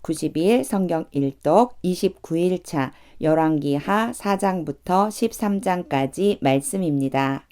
90일 성경 일독 29일차 열왕기하 4장부터 13장까지 말씀입니다.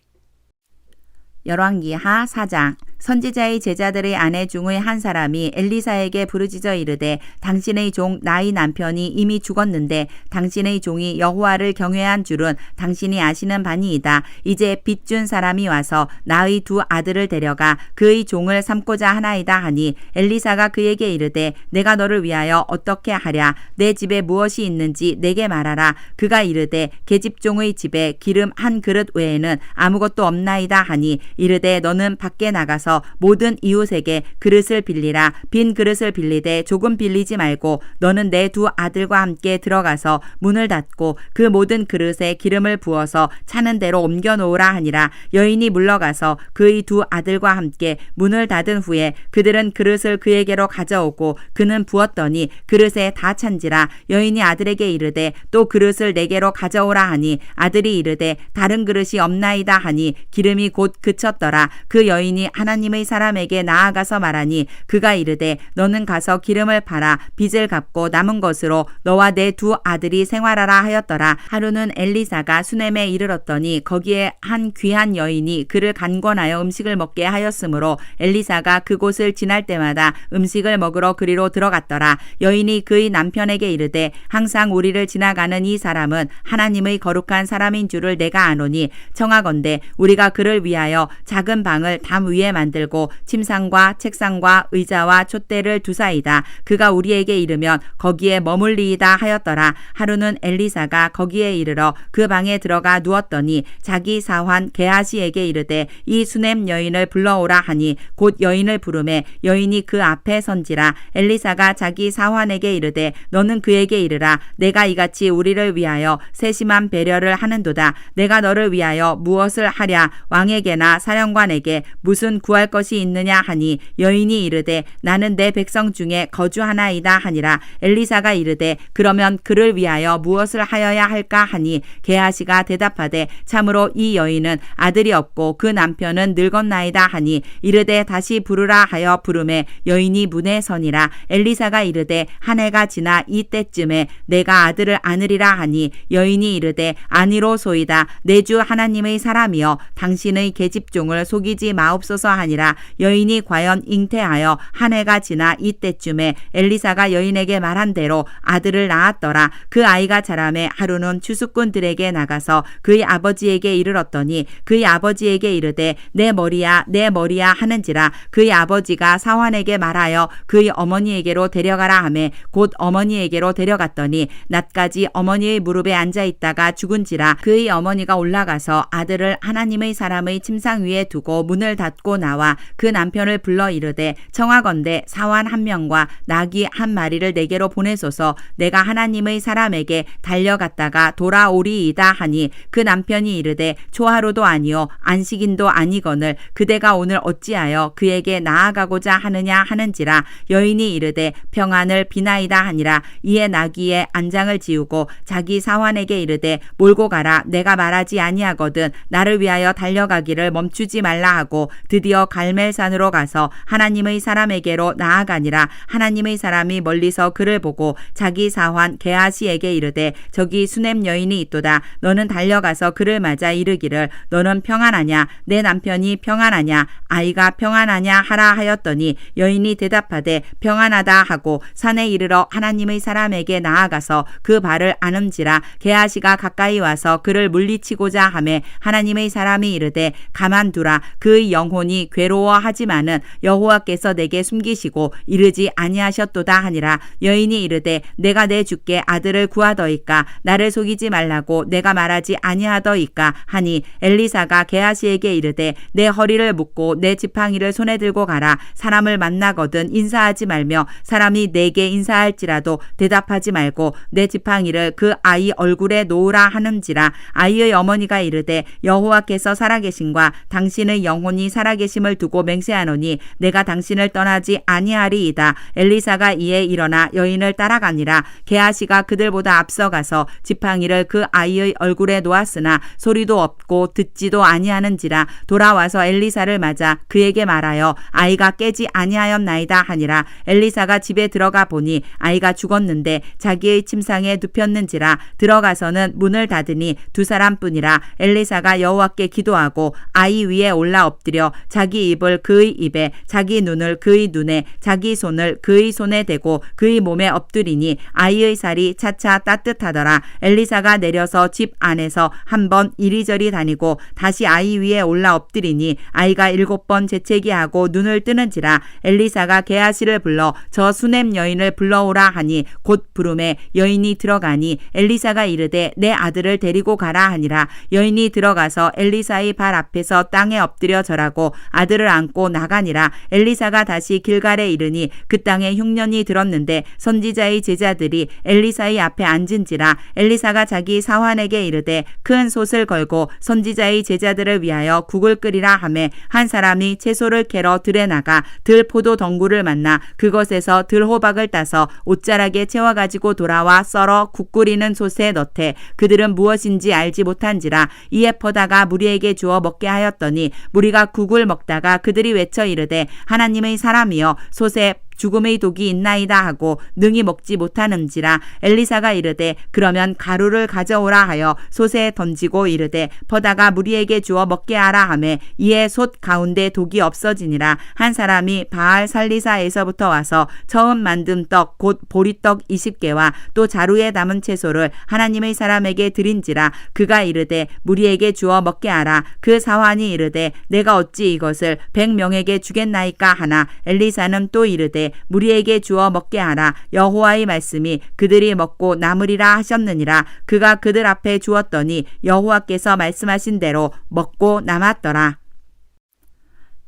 열왕기하 4장. 선지자의 제자들의 아내 중의 한 사람이 엘리사에게 부르짖어 이르되 당신의 종 나의 남편이 이미 죽었는데 당신의 종이 여호와를 경외한 줄은 당신이 아시는 바니이다. 이제 빚준 사람이 와서 나의 두 아들을 데려가 그의 종을 삼고자 하나이다 하니 엘리사가 그에게 이르되 내가 너를 위하여 어떻게 하랴. 내 집에 무엇이 있는지 내게 말하라. 그가 이르되 계집종의 집에 기름 한 그릇 외에는 아무것도 없나이다 하니 이르되 너는 밖에 나가서 모든 이웃에게 그릇을 빌리라. 빈 그릇을 빌리되 조금 빌리지 말고 너는 내 두 아들과 함께 들어가서 문을 닫고 그 모든 그릇에 기름을 부어서 차는 대로 옮겨 놓으라 하니라. 여인이 물러가서 그의 두 아들과 함께 문을 닫은 후에 그들은 그릇을 그에게로 가져오고 그는 부었더니 그릇에 다 찬지라. 여인이 아들에게 이르되 또 그릇을 내게로 가져오라 하니 아들이 이르되 다른 그릇이 없나이다 하니 기름이 곧 그쳤더라. 그 여인이 하나님의 사람에게 나아가서 말하니 그가 이르되 너는 가서 기름을 팔아 빚을 갚고 남은 것으로 너와 내 두 아들이 생활하라 하였더라. 하루는 엘리사가 수넴에 이르렀더니 거기에 한 귀한 여인이 그를 간권하여 음식을 먹게 하였으므로 엘리사가 그곳을 지날 때마다 음식을 먹으러 그리로 들어갔더라. 여인이 그의 남편에게 이르되 항상 우리를 지나가는 이 사람은 하나님의 거룩한 사람인 줄을 내가 아노니 청하건대 우리가 그를 위하여 작은 방을 담 위에 만들고 침상과 책상과 의자와 촛대를 두사이다. 그가 우리에게 이르면 거기에 머물리이다 하였더라. 하루는 엘리사가 거기에 이르러 그 방에 들어가 누웠더니 자기 사환 게하시에게 이르되 이 수넴 여인을 불러오라 하니 곧 여인을 부르매 여인이 그 앞에 선지라. 엘리사가 자기 사환에게 이르되 너는 그에게 이르라. 내가 이같이 우리를 위하여 세심한 배려를 하는도다. 내가 너를 위하여 무엇을 하랴. 왕에게나 사령관에게 무슨 구할 것이 있느냐 하니 여인이 이르되 나는 내 백성 중에 거주하나이다 하니라. 엘리사가 이르되 그러면 그를 위하여 무엇을 하여야 할까 하니 게하시가 대답하되 참으로 이 여인은 아들이 없고 그 남편은 늙었나이다 하니 이르되 다시 부르라 하여 부르매 여인이 문에 서니라. 엘리사가 이르되 한 해가 지나 이때쯤에 내가 아들을 안으리라 하니 여인이 이르되 아니로소이다. 내 주 하나님의 사람이여 당신의 계집종을 속이지 마옵소서 하니라. 여인이 과연 잉태하여 한 해가 지나 이때쯤에 엘리사가 여인에게 말한 대로 아들을 낳았더라. 그 아이가 자라매 하루는 추수꾼들에게 나가서 그의 아버지에게 이르렀더니 그의 아버지에게 이르되 내 머리야 내 머리야 하는지라. 그의 아버지가 사환에게 말하여 그의 어머니에게로 데려가라 하매 곧 어머니에게로 데려갔더니 낮까지 어머니의 무릎에 앉아 있다가 죽은지라. 그의 어머니가 올라가서 아들을 하나님의 사람의 침상 위에 두고 문을 닫고 나와 그 남편을 불러 이르되 청하건대 사환 한 명과 나귀 한 마리를 내게로 보내소서. 내가 하나님의 사람에게 달려갔다가 돌아오리이다 하니 그 남편이 이르되 초하루도 아니요 안식인도 아니거늘 그대가 오늘 어찌하여 그에게 나아가고자 하느냐 하는지라. 여인이 이르되 평안을 비나이다 하니라. 이에 나귀의 안장을 지우고 자기 사환에게 이르되 몰고 가라. 내가 말하지 아니하거든 나를 위하여 달려가기를 멈추지 말라 하고 드디어 갈멜산으로 가서 하나님의 사람에게로 나아가니라. 하나님의 사람이 멀리서 그를 보고 자기 사환 게하시에게 이르되 저기 수넴 여인이 있도다. 너는 달려가서 그를 맞아 이르기를 너는 평안하냐 내 남편이 평안하냐 아이가 평안하냐 하라 하였더니 여인이 대답하되 평안하다 하고 산에 이르러 하나님의 사람에게 나아가서 그 발을 안음지라. 게하시가 가까이 와서 그를 물리치고자 하매 하나님의 사람이 이르되 가만두라. 그의 영혼이 괴로워하지만은 여호와께서 내게 숨기시고 이르지 아니하셨도다 하니라. 여인이 이르되 내가 내 주께 아들을 구하더이까 나를 속이지 말라고 내가 말하지 아니하더이까 하니 엘리사가 게하시에게 이르되 내 허리를 묶고 내 지팡이를 손에 들고 가라. 사람을 만나거든 인사하지 말며 사람이 내게 인사할지라도 대답하지 말고 내 지팡이를 그 아이 얼굴에 놓으라 하는지라. 아이의 어머니가 이르되 여호와께서 살아계신과 당신의 영혼이 살아계신 하심을 두고 맹세하노니 내가 당신을 떠나지 아니하리이다. 엘리사가 이에 일어나 여인을 따라가니라. 게하시가 그들보다 앞서가서 지팡이를 그 아이의 얼굴에 놓았으나 소리도 없고 듣지도 아니하는지라. 돌아와서 엘리사를 맞아 그에게 말하여 아이가 깨지 아니하였나이다 하니라. 엘리사가 집에 들어가 보니 아이가 죽었는데 자기의 침상에 눕혔는지라. 들어가서는 문을 닫으니 두 사람뿐이라. 엘리사가 여호와께 기도하고 아이 위에 올라 엎드려 자기 입을 그의 입에, 자기 눈을 그의 눈에, 자기 손을 그의 손에 대고 그의 몸에 엎드리니 아이의 살이 차차 따뜻하더라. 엘리사가 내려서 집 안에서 한번 이리저리 다니고 다시 아이 위에 올라 엎드리니 아이가 7번 재채기하고 눈을 뜨는지라. 엘리사가 게하시를 불러 저 수넴 여인을 불러오라 하니 곧 부름에 여인이 들어가니 엘리사가 이르되 내 아들을 데리고 가라 하니라. 여인이 들어가서 엘리사의 발 앞에서 땅에 엎드려 절하고 아들을 안고 나가니라. 엘리사가 다시 길갈에 이르니 그 땅에 흉년이 들었는데 선지자의 제자들이 엘리사의 앞에 앉은지라. 엘리사가 자기 사환에게 이르되 큰 솥을 걸고 선지자의 제자들을 위하여 국을 끓이라 하매 한 사람이 채소를 캐러 들에 나가 들 포도 덩굴을 만나 그것에서 들 호박을 따서 옷자락에 채워가지고 돌아와 썰어 국 끓이는 솥에 넣되 그들은 무엇인지 알지 못한지라. 이에 퍼다가 무리에게 주어 먹게 하였더니 무리가 국을 먹다가 그들이 외쳐 이르되 하나님의 사람이여 솥에 죽음의 독이 있나이다 하고 능히 먹지 못하는지라. 엘리사가 이르되 그러면 가루를 가져오라 하여 솥에 던지고 이르되 퍼다가 무리에게 주어 먹게 하라 하매 이에 솥 가운데 독이 없어지니라. 한 사람이 바알 살리사에서부터 와서 처음 만든 떡 곧 보리떡 20개와 또 자루에 담은 채소를 하나님의 사람에게 드린지라. 그가 이르되 무리에게 주어 먹게 하라. 그 사환이 이르되 내가 어찌 이것을 100명에게 주겠나이까 하나 엘리사는 또 이르되 무리에게 주어 먹게 하라. 여호와의 말씀이 그들이 먹고 남으리라 하셨느니라. 그가 그들 앞에 주었더니 여호와께서 말씀하신 대로 먹고 남았더라.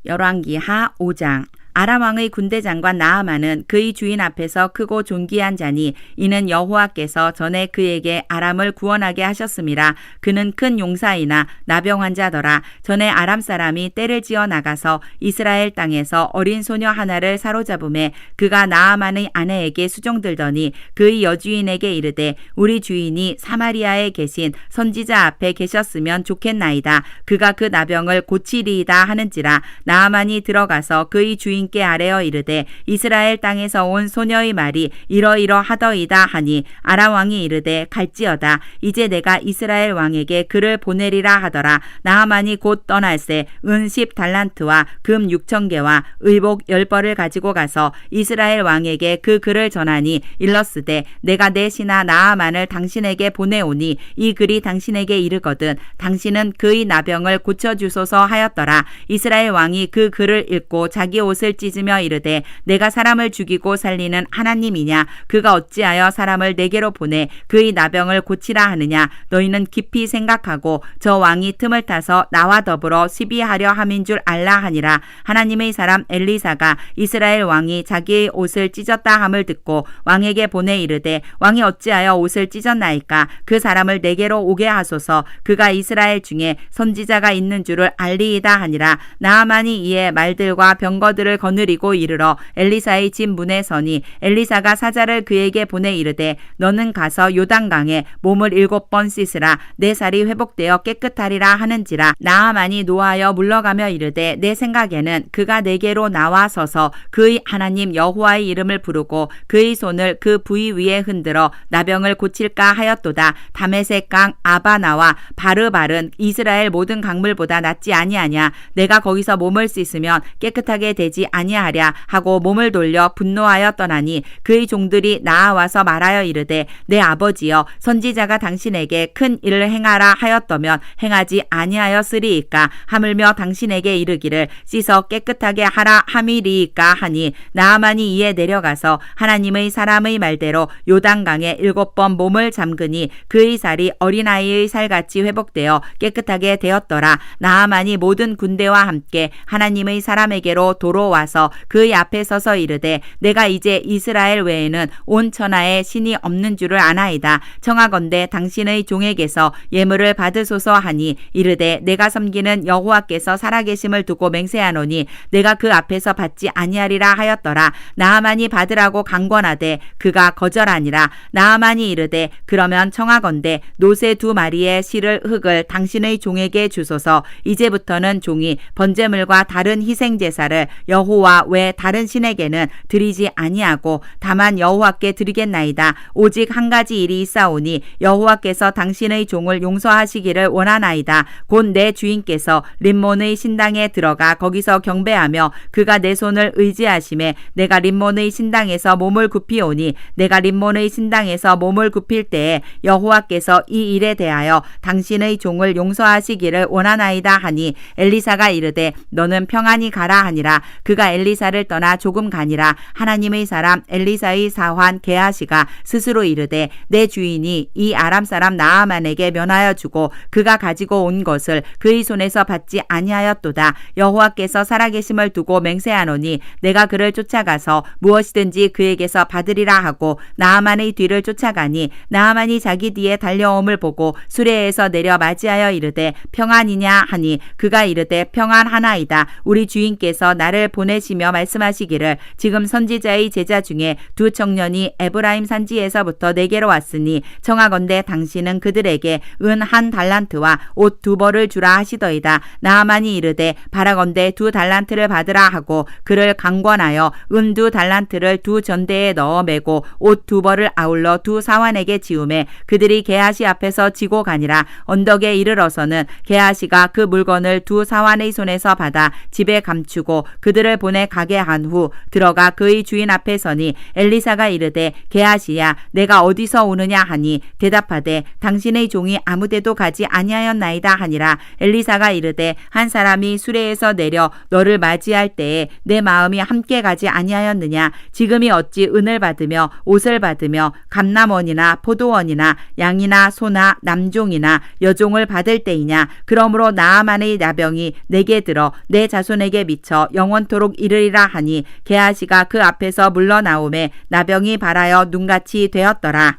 열왕기하 5장. 아람 왕의 군대 장관 나아만은 그의 주인 앞에서 크고 존귀한 자니 이는 여호와께서 전에 그에게 아람을 구원하게 하셨음이라. 그는 큰 용사이나 나병 환자더라. 전에 아람 사람이 떼를 지어 나가서 이스라엘 땅에서 어린 소녀 하나를 사로잡음에 그가 나아만의 아내에게 수종들더니 그의 여주인에게 이르되 우리 주인이 사마리아에 계신 선지자 앞에 계셨으면 좋겠나이다. 그가 그 나병을 고치리이다 하는지라. 나아만이 들어가서 그의 주인 께 아뢰어 이르되 이스라엘 땅에서 온 소녀의 말이 이러이러하더이다 하니 아람 왕이 이르되 갈지어다. 이제 내가 이스라엘 왕에게 그를 보내리라 하더라. 나아만이 곧 떠날새 은 10달란트와 금 6,000개와 의복 10벌을 가지고 가서 이스라엘 왕에게 그 글을 전하니 일렀으되 내가 내 신하 나아만을 당신에게 보내오니 이 글이 당신에게 이르거든 당신은 그의 나병을 고쳐주소서 하였더라. 이스라엘 왕이 그 글을 읽고 자기 옷을 찢으며 이르되 내가 사람을 죽이고 살리는 하나님이냐. 그가 어찌하여 사람을 내게로 보내 그의 나병을 고치라 하느냐. 너희는 깊이 생각하고 저 왕이 틈을 타서 나와 더불어 시비하려 함인 줄 알라 하니라. 하나님의 사람 엘리사가 이스라엘 왕이 자기의 옷을 찢었다 함을 듣고 왕에게 보내 이르되 왕이 어찌하여 옷을 찢었나이까. 그 사람을 내게로 오게 하소서. 그가 이스라엘 중에 선지자가 있는 줄을 알리이다 하니라. 나아만이 이에 말들과 병거들을 거느리고 이르러 엘리사의 집 문에 서니 엘리사가 사자를 그에게 보내 이르되 너는 가서 요단강에 몸을 7번 씻으라. 내 살이 회복되어 깨끗하리라 하는지라. 나아만이 노하여 물러가며 이르되 내 생각에는 그가 내게로 나와 서서 그의 하나님 여호와의 이름을 부르고 그의 손을 그 부위 위에 흔들어 나병을 고칠까 하였도다. 다메섹 강 아바나와 바르발은 이스라엘 모든 강물보다 낫지 아니하냐. 내가 거기서 몸을 씻으면 깨끗하게 되지 아니하랴 하고 몸을 돌려 분노하여 떠나니 그의 종들이 나아와서 말하여 이르되 내 아버지여 선지자가 당신에게 큰 일을 행하라 하였더면 행하지 아니하였으리이까. 하물며 당신에게 이르기를 씻어 깨끗하게 하라 함이리이까 하니 나아만이 이에 내려가서 하나님의 사람의 말대로 요단강에 7번 몸을 잠그니 그의 살이 어린아이의 살같이 회복되어 깨끗하게 되었더라. 나아만이 모든 군대와 함께 하나님의 사람에게로 도로 와서 그의 앞에 서서 이르되 내가 이제 이스라엘 외에는 온 천하에 신이 없는 줄을 아나이다. 청하건대 당신의 종에게서 예물을 받으소서 하니 이르되 내가 섬기는 여호와께서 살아계심을 두고 맹세하노니 내가 그 앞에서 받지 아니하리라 하였더라. 나아만이 받으라고 강권하되 그가 거절하니라. 나아만이 이르되 그러면 청하건대 노새 2마리의 실을 흙을 당신의 종에게 주소서. 이제부터는 종이 번제물과 다른 희생제사를 여호와 외 다른 신에게는 드리지 아니하고 다만 여호와께 드리겠나이다. 오직 한 가지 일이 있사오니 여호와께서 당신의 종을 용서하시기를 원하나이다. 곧 내 주인께서 림몬의 신당에 들어가 거기서 경배하며 그가 내 손을 의지하심에 내가 림몬의 신당에서 몸을 굽히오니 내가 림몬의 신당에서 몸을 굽힐 때에 여호와께서 이 일에 대하여 당신의 종을 용서하시기를 원하나이다 하니 엘리사가 이르되 너는 평안히 가라 하니라. 그가 엘리사를 떠나 조금 가니라. 하나님의 사람 엘리사의 사환 게하시가 스스로 이르되 내 주인이 이 아람 사람 나아만에게 면하여 주고 그가 가지고 온 것을 그의 손에서 받지 아니하였도다. 여호와께서 살아계심을 두고 맹세하노니 내가 그를 쫓아가서 무엇이든지 그에게서 받으리라 하고 나아만의 뒤를 쫓아가니 나아만이 자기 뒤에 달려옴을 보고 수레에서 내려 맞이하여 이르되 평안이냐 하니 그가 이르되 평안하나이다. 우리 주인께서 나를 보내시며 말씀하시기를 지금 선지자의 제자 중에 2 청년이 에브라임 산지에서부터 내게로 왔으니 청하건대 당신은 그들에게 은 1달란트와 옷 2벌을 주라 하시더이다. 나아만이 이르되 바라건대 2달란트를 받으라 하고 그를 강권하여 은 2달란트를 2전대에 넣어 매고 옷 2벌을 아울러 2 사환에게 지우매 그들이 게하시 앞에서 지고 가니라. 언덕에 이르러서는 게하시가 그 물건을 2 사환의 손에서 받아 집에 감추고 그들을 보내 가게 한 후 들어가 그의 주인 앞에 서니 엘리사가 이르되 게하시야 내가 어디서 오느냐 하니 대답하되 당신의 종이 아무데도 가지 아니하였나이다 하니라. 엘리사가 이르되 한 사람이 수레에서 내려 너를 맞이할 때에 내 마음이 함께 가지 아니하였느냐. 지금이 어찌 은을 받으며 옷을 받으며 감남원이나 포도원이나 양이나 소나 남종이나 여종을 받을 때이냐. 그러므로 나아만의 나병이 내게 들어 내 자손에게 미쳐 영원토록 이르리라 하니 게하시가 그 앞에서 물러나오매 나병이 발하여 눈같이 되었더라.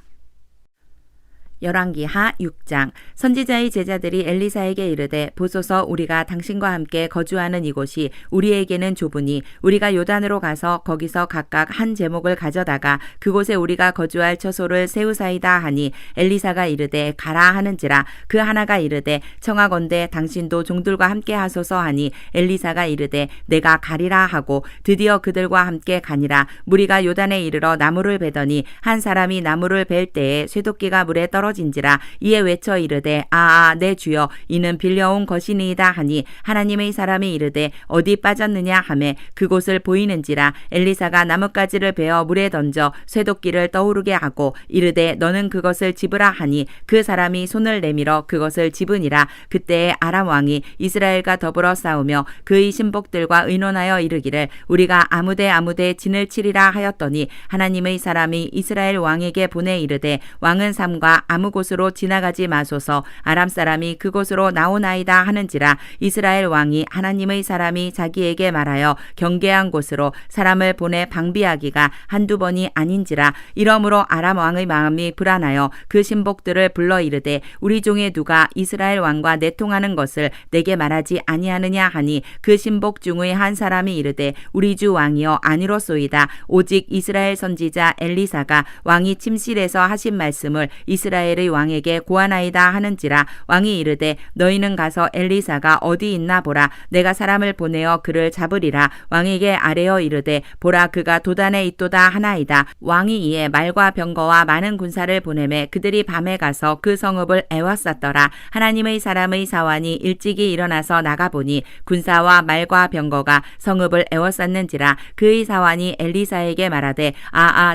열왕기하 6장. 선지자의 제자들이 엘리사에게 이르되 보소서 우리가 당신과 함께 거주하는 이곳이 우리에게는 좁으니 우리가 요단으로 가서 거기서 각각 한 제목을 가져다가 그곳에 우리가 거주할 처소를 세우사이다 하니 엘리사가 이르되 가라 하는지라. 그 하나가 이르되 청하건대 당신도 종들과 함께 하소서 하니 엘리사가 이르되 내가 가리라 하고 드디어 그들과 함께 가니라. 무리가 요단에 이르러 나무를 베더니 한 사람이 나무를 벨 때에 쇠도끼가 물에 떨어진지라. 이에 외쳐 이르되 내 주여 이는 빌려온 것이니이다 하니 하나님의 사람이 이르되 어디 빠졌느냐 하매 그곳을 보이는지라. 엘리사가 나뭇가지를 베어 물에 던져 쇠도끼를 떠오르게 하고 이르되 너는 그것을 집으라 하니 그 사람이 손을 내밀어 그것을 집으니라. 그때에 아람 왕이 이스라엘과 더불어 싸우며 그의 신복들과 의논하여 이르기를 우리가 아무데 진을 치리라 하였더니 하나님의 사람이 이스라엘 왕에게 보내 이르되 왕은 삼가 아무 곳으로 지나가지 마소서. 아람 사람이 그곳으로 나오나이다 하는지라. 이스라엘 왕이 하나님의 사람이 자기에게 말하여 경계한 곳으로 사람을 보내 방비하기가 한두 번이 아닌지라. 이러므로 아람 왕의 마음이 불안하여 그 신복들을 불러 이르되 우리 중에 누가 이스라엘 왕과 내통하는 것을 내게 말하지 아니하느냐 하니 그 신복 중의 한 사람이 이르되 우리 주 왕이여 아니로소이다. 오직 이스라엘 선지자 엘리사가 왕이 침실에서 하신 말씀을 이스라엘의 왕에게 고하나이다 하는지라. 왕이 이르되 너희는 가서 엘리사가 어디 있나 보라. 내가 사람을 보내어 그를 잡으리라. 왕에게 아뢰어 이르되 보라 그가 도단에 있도다 하나이다. 왕이 이에 말과 병거와 많은 군사를 보내매 그들이 밤에 가서 그 성읍을 에워쌌더라. 하나님의 사람의 사환이 일찍이 일어나서 나가보니 군사와 말과 병거가 성읍을 에워쌌는지라. 그의 사환이 엘리사에게 말하되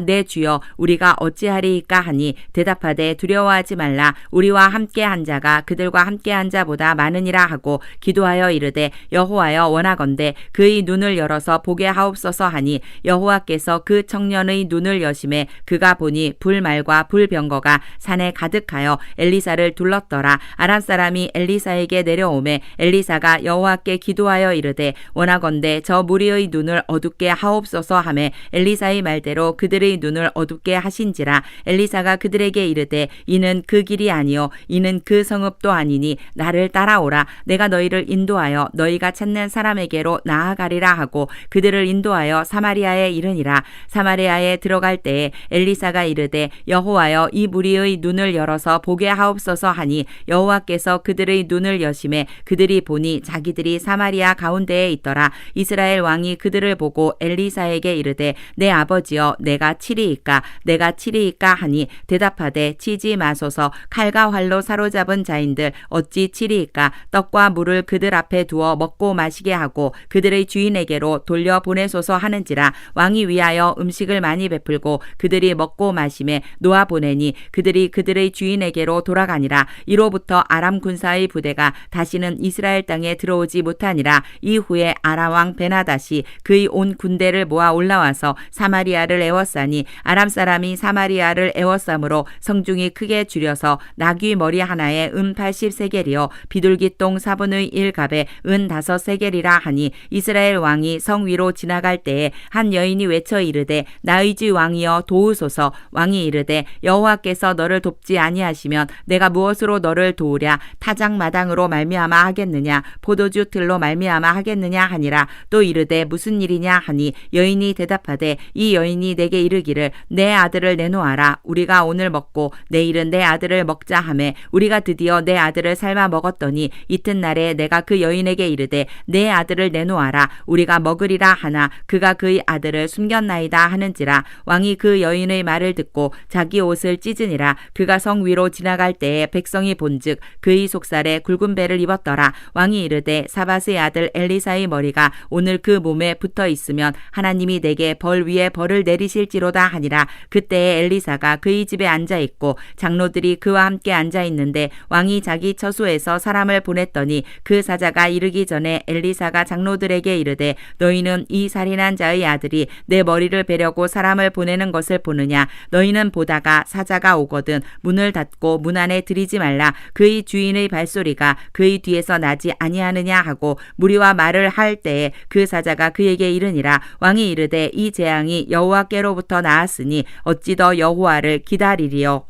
내 주여 우리가 어찌하리이까 하니 대답하되 두려워 두려워하지 말라. 우리와 함께한 자가 그들과 함께한 자보다 많으니라 하고 기도하여 이르되 여호와여 원하건대 그의 눈을 열어서 보게 하옵소서 하니 여호와께서 그 청년의 눈을 여심해 그가 보니 불말과 불병거가 산에 가득하여 엘리사를 둘렀더라. 아람 사람이 엘리사에게 내려오매 엘리사가 여호와께 기도하여 이르되 원하건대 저 무리의 눈을 어둡게 하옵소서 하매 엘리사의 말대로 그들의 눈을 어둡게 하신지라. 엘리사가 그들에게 이르되 이는 그 길이 아니요 이는 그 성읍도 아니니 나를 따라오라. 내가 너희를 인도하여 너희가 찾는 사람에게로 나아가리라 하고 그들을 인도하여 사마리아에 이르니라. 사마리아에 들어갈 때에 엘리사가 이르되 여호와여 이 무리의 눈을 열어서 보게 하옵소서 하니 여호와께서 그들의 눈을 여심해 그들이 보니 자기들이 사마리아 가운데에 있더라. 이스라엘 왕이 그들을 보고 엘리사에게 이르되 내 아버지여 내가 치리이까 내가 치리이까 하니 대답하되 치지 마소서. 칼과 활로 사로잡은 자인들 어찌 치리이까. 떡과 물을 그들 앞에 두어 먹고 마시게 하고 그들의 주인에게로 돌려 보내소서 하는지라. 왕이 위하여 음식을 많이 베풀고 그들이 먹고 마심에 놓아 보내니 그들이 그들의 주인에게로 돌아가니라. 이로부터 아람 군사의 부대가 다시는 이스라엘 땅에 들어오지 못하니라. 이후에 아람 왕 베나닷이 그의 온 군대를 모아 올라와서 사마리아를 에워싸니 아람 사람이 사마리아를 에워싸므로 성중이 크게 줄여서 나귀 머리 하나에 80세겔이요 비둘기똥 4분의 1갑에 5세겔이라 하니 이스라엘 왕이 성 위로 지나갈 때에 한 여인이 외쳐 이르되 나의 주 왕이여 도우소서. 왕이 이르되 여호와께서 너를 돕지 아니하시면 내가 무엇으로 너를 도우랴. 타작마당으로 말미암아 하겠느냐 포도주 틀로 말미암아 하겠느냐 하니라. 또 이르되 무슨 일이냐 하니 여인이 대답하되 이 여인이 내게 이르기를 내 아들을 내놓아라. 우리가 오늘 먹고 내일은 내 아들을 먹자 하매 우리가 드디어 내 아들을 삶아 먹었더니 이튿날에 내가 그 여인에게 이르되 내 아들을 내놓아라. 우리가 먹으리라 하나 그가 그의 아들을 숨겼나이다 하는지라. 왕이 그 여인의 말을 듣고 자기 옷을 찢으니라. 그가 성 위로 지나갈 때에 백성이 본즉 그의 속살에 굵은 배를 입었더라. 왕이 이르되 사밧의 아들 엘리사의 머리가 오늘 그 몸에 붙어 있으면 하나님이 내게 벌 위에 벌을 내리실지로다 하니라. 그때에 엘리사가 그의 집에 앉아 있고 장로들이 그와 함께 앉아 있는데 왕이 자기 처소에서 사람을 보냈더니 그 사자가 이르기 전에 엘리사가 장로들에게 이르되 너희는 이 살인한 자의 아들이 내 머리를 베려고 사람을 보내는 것을 보느냐. 너희는 보다가 사자가 오거든 문을 닫고 문 안에 들이지 말라. 그의 주인의 발소리가 그의 뒤에서 나지 아니하느냐 하고 무리와 말을 할 때에 그 사자가 그에게 이르니라. 왕이 이르되 이 재앙이 여호와께로부터 나았으니 어찌 더 여호와를 기다리리요.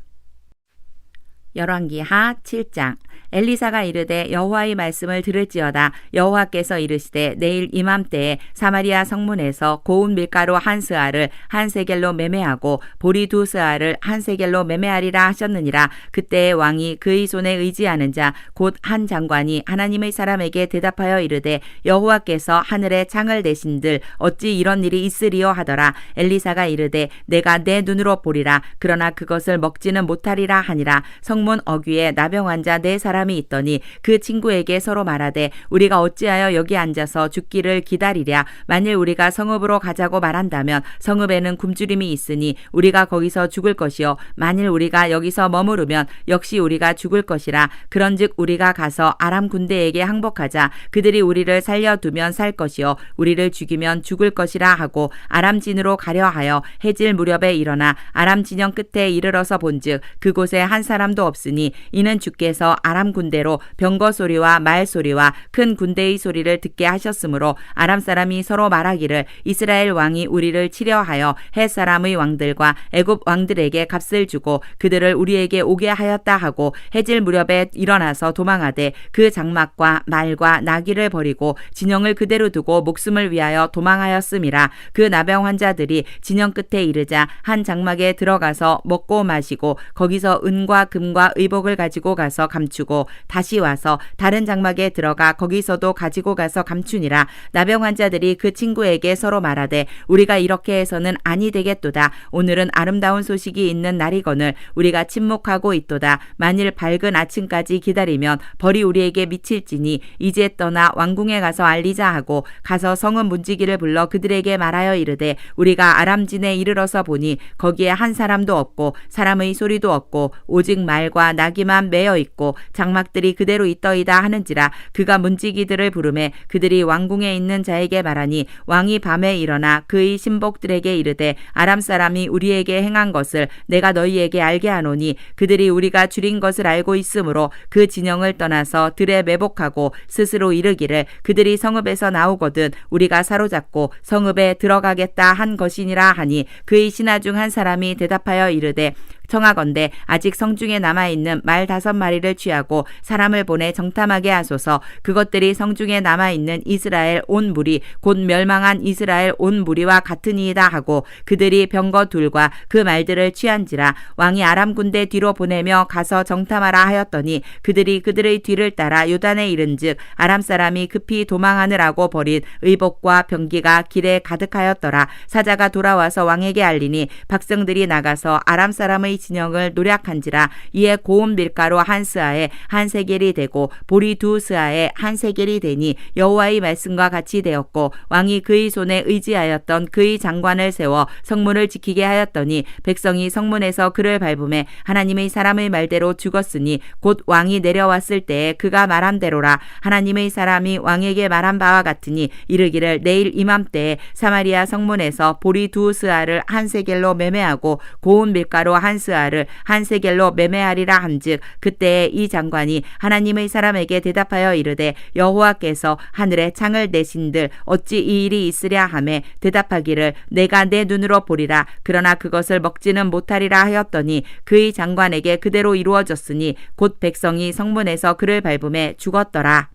열왕기하 7장. 엘리사가 이르되 여호와의 말씀을 들을지어다. 여호와께서 이르시되 내일 이맘때에 사마리아 성문에서 고운 밀가루 1스아를 1세겔로 매매하고 보리 2스아를 1세겔로 매매하리라 하셨느니라. 그때에 왕이 그의 손에 의지하는 자 곧 한 장관이 하나님의 사람에게 대답하여 이르되 여호와께서 하늘에 창을 내신들 어찌 이런 일이 있으리요 하더라. 엘리사가 이르되 내가 내 눈으로 보리라. 그러나 그것을 먹지는 못하리라 하니라. 성문 어귀에 나병 환자 4사람이 있더니 그 친구에게 서로 말하되 우리가 어찌하여 여기 앉아서 죽기를 기다리랴. 만일 우리가 성읍으로 가자고 말한다면 성읍에는 굶주림이 있으니 우리가 거기서 죽을 것이요 만일 우리가 여기서 머무르면 역시 우리가 죽을 것이라. 그런즉 우리가 가서 아람 군대에게 항복하자. 그들이 우리를 살려두면 살 것이요 우리를 죽이면 죽을 것이라 하고 아람 진으로 가려 하여 해질 무렵에 일어나 아람 진영 끝에 이르러서 본즉 그곳에 한 사람도 없으니 이는 주께서 아람 군대로 병거 소리와 말 소리와 큰 군대의 소리를 듣게 하셨으므로 아람 사람이 서로 말하기를 이스라엘 왕이 우리를 치려하여 헷 사람의 왕들과 애굽 왕들에게 값을 주고 그들을 우리에게 오게 하였다 하고 해질 무렵에 일어나서 도망하되 그 장막과 말과 나귀를 버리고 진영을 그대로 두고 목숨을 위하여 도망하였음이라. 그 나병 환자들이 진영 끝에 이르자 한 장막에 들어가서 먹고 마시고 거기서 은과 금과 의복을 가지고 가서 감추고 가지고 다시 와서 다른 장막에 들어가 거기서도 가지고 가서 감추니라. 나병 환자들이 그 친구에게 서로 말하되 우리가 이렇게 해서는 아니 되겠도다. 오늘은 아름다운 소식이 있는 날이거늘 우리가 침묵하고 있도다. 만일 밝은 아침까지 기다리면 벌이 우리에게 미칠지니 이제 떠나 왕궁에 가서 알리자 하고 가서 성읍 문지기를 불러 그들에게 말하여 이르되 우리가 아람진에 이르러서 보니 거기에 한 사람도 없고 사람의 소리도 없고 오직 말과 나귀만 매여 있고 장막들이 그대로 있더이다 하는지라. 그가 문지기들을 부르매 그들이 왕궁에 있는 자에게 말하니 왕이 밤에 일어나 그의 신복들에게 이르되 아람 사람이 우리에게 행한 것을 내가 너희에게 알게 하노니 그들이 우리가 줄인 것을 알고 있으므로 그 진영을 떠나서 들에 매복하고 스스로 이르기를 그들이 성읍에서 나오거든 우리가 사로잡고 성읍에 들어가겠다 한 것이니라 하니 그의 신하 중 한 사람이 대답하여 이르되 청하건대 아직 성중에 남아있는 말 5마리를 취하고 사람을 보내 정탐하게 하소서. 그것들이 성중에 남아있는 이스라엘 온 무리 곧 멸망한 이스라엘 온 무리와 같으니이다 하고 그들이 병거 둘과 그 말들을 취한지라. 왕이 아람 군대 뒤로 보내며 가서 정탐하라 하였더니 그들이 그들의 뒤를 따라 요단에 이른즉 아람 사람이 급히 도망하느라고 버린 의복과 병기가 길에 가득하였더라. 사자가 돌아와서 왕에게 알리니 백성들이 나가서 아람 사람의 진영을 노략한지라. 이에 고운 밀가루 한 스아에 한 세겔이 되고 보리 2스아에 한 세겔이 되니 여호와의 말씀과 같이 되었고 왕이 그의 손에 의지하였던 그의 장관을 세워 성문을 지키게 하였더니 백성이 성문에서 그를 밟음에 하나님의 사람의 말대로 죽었으니 곧 왕이 내려왔을 때에 그가 말한 대로라. 하나님의 사람이 왕에게 말한 바와 같으니 이르기를 내일 이맘때에 사마리아 성문에서 보리 2스아를 한 세겔로 매매하고 고운 밀가루 한 스아를 한 세겔로 매매하리라 한즉 그때에 이 장관이 하나님의 사람에게 대답하여 이르되 여호와께서 하늘에 창을 내신들 어찌 이 일이 있으랴 하매 대답하기를 내가 내 눈으로 보리라. 그러나 그것을 먹지는 못하리라 하였더니 그의 장관에게 그대로 이루어졌으니 곧 백성이 성문에서 그를 밟음에 죽었더라.